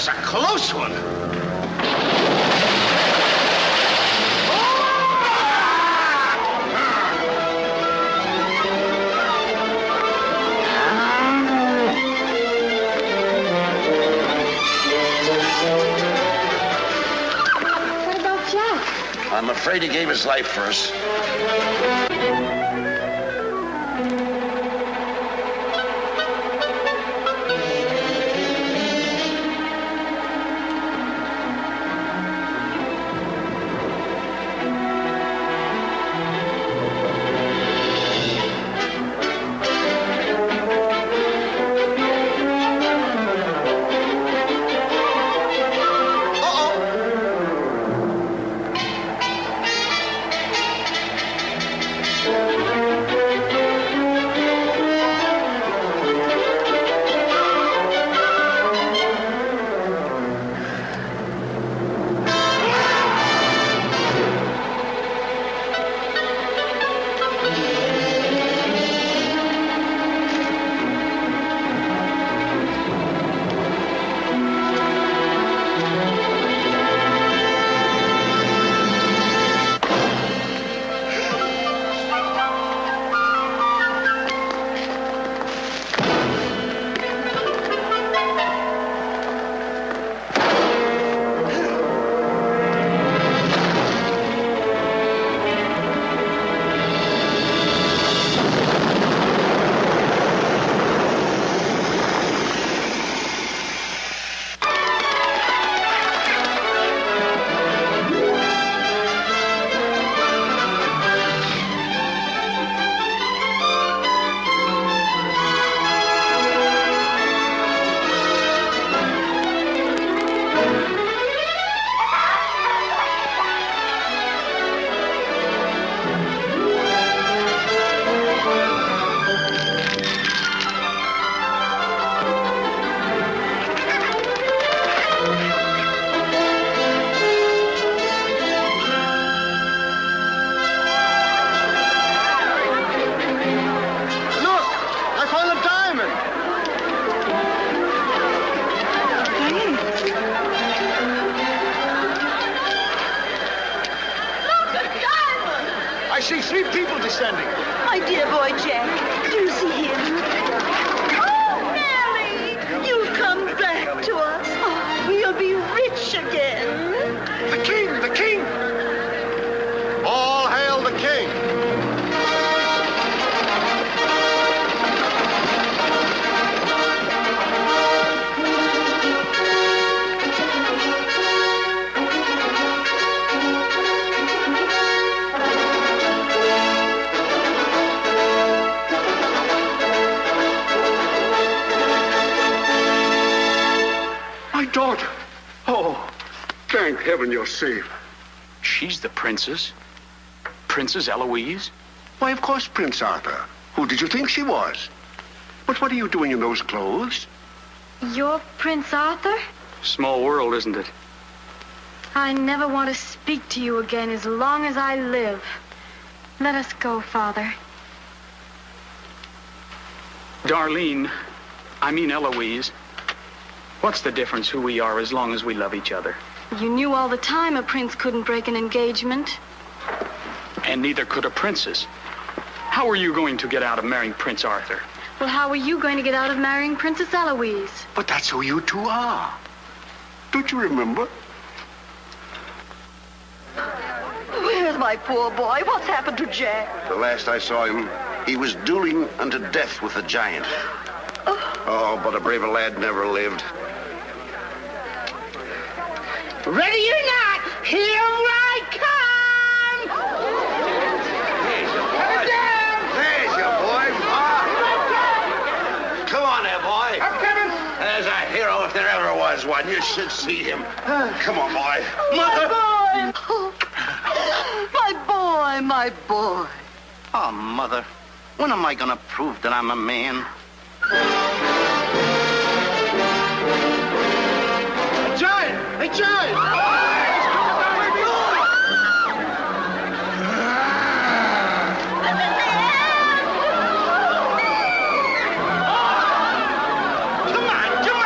was a close one. What about Jack? I'm afraid he gave his life for us. I see 3 people descending. My dear boy, Jack. Do you see him? Oh, Mary! You've come back to us. Oh, we'll be rich again. The king! The king! All hail the king! Daughter. Oh, thank heaven you're safe. She's the princess. Princess Eloise? Why, of course, Prince Arthur. Who did you think she was? But what are you doing in those clothes? You're Prince Arthur? Small world, isn't it? I never want to speak to you again as long as I live. Let us go, Father. Darlene, I mean Eloise. What's the difference who we are as long as we love each other? You knew all the time a prince couldn't break an engagement. And neither could a princess. How are you going to get out of marrying Prince Arthur? Well, how are you going to get out of marrying Princess Eloise? But that's who you two are. Don't you remember? Where's my poor boy? What's happened to Jack? The last I saw him, he was dueling unto death with a giant. Oh, but a braver lad never lived. Ready or not, here I come! There's your boy. Come on there, boy. I'm coming. There's a hero if there ever was one. You should see him. Come on, boy. My boy! Oh, my boy. Oh, Mother, when am I gonna prove that I'm a man? A giant! A giant! Come on, come on!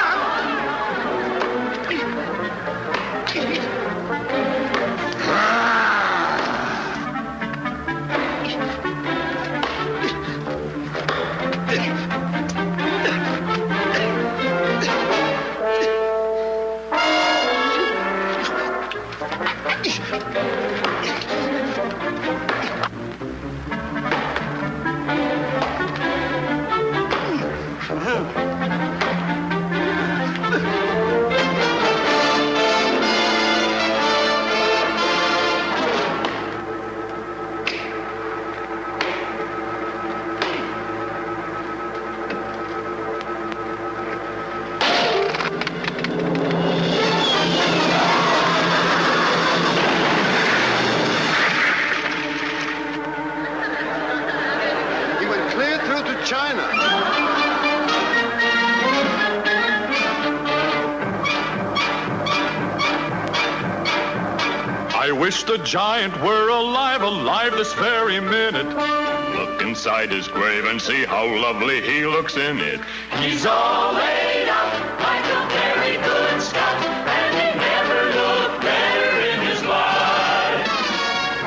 I wish the giant were alive this very minute. Look inside his grave and see how lovely he looks in it. He's all laid out like a very good scout, and he never looked better in his life.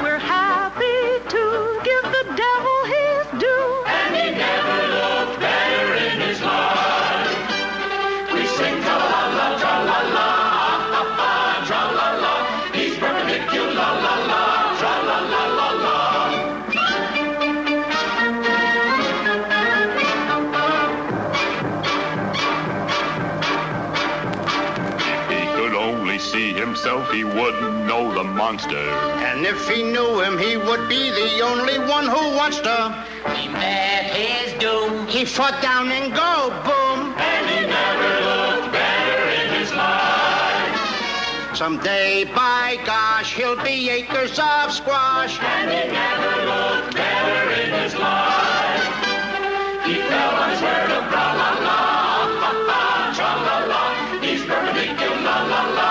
We're happy to give the devil his due, and he never looked better in his life. We sing tra-la-la, tra-la-la, ah-ha-ha, tra-la-la. He's perpendicular, la-la, tra-la-la-la-la. See himself, he wouldn't know the monster. And if he knew him, he would be the only one who wants to. He met his doom. He fought down and go boom. And he never looked better in his life. Someday, by gosh, he'll be acres of squash. And he never looked better in his life. He fell on his word of tra-la-la, ha-ha, tra-la-la. He's perpendicular, la-la.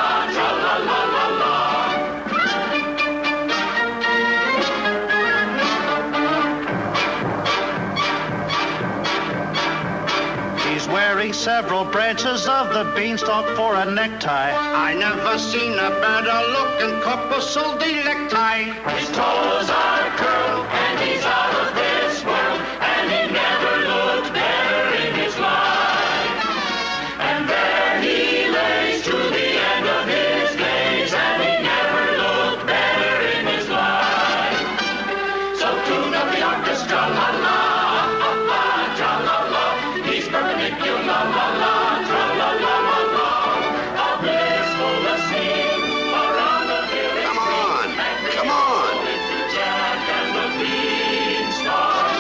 Wearing several branches of the beanstalk for a necktie. I never seen a better looking couple so delecti. His toes are curled and he's out of this world, and he never looked better in his life. And there he lays to the end of his days, and he never looked better in his life. So tune up the orchestra, la-la. Perpendicular, la-la, tra-la-la-la-la. A blissful scene around the village. Come on. Jack and the Beanstalk.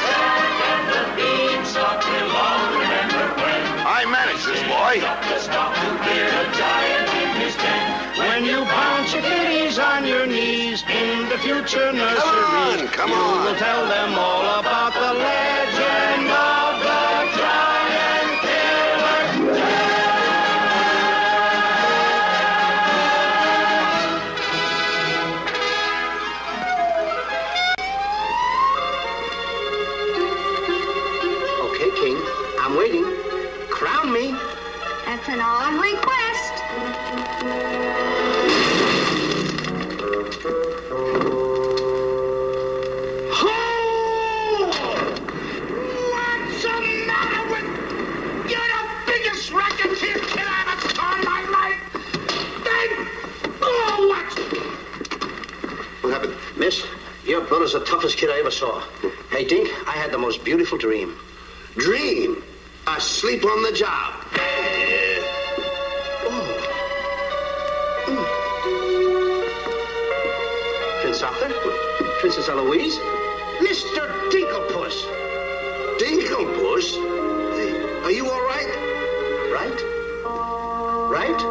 Jack and the Beanstalk will all remember when I managed this, boy. Up the stalk to hear a giant in his tent. When you bounce your kitties on your knees in the future nursery, come on. You will tell them all about the legend of the giant killer. Okay, King, I'm waiting. Crown me. That's an odd request. What's the matter with you? You're the biggest racketeer kid I ever saw in my life. What? What happened? Miss, your brother's the toughest kid I ever saw. Hey, Dink, I had the most beautiful dream. Dream? Asleep on the job. Prince Arthur? Princess Eloise? Mr. Dinklepuss. Dinklepuss? Hey, are you all right? Right? Right?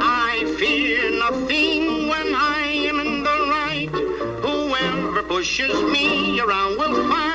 I fear nothing when I am in the right. Whoever pushes me around will find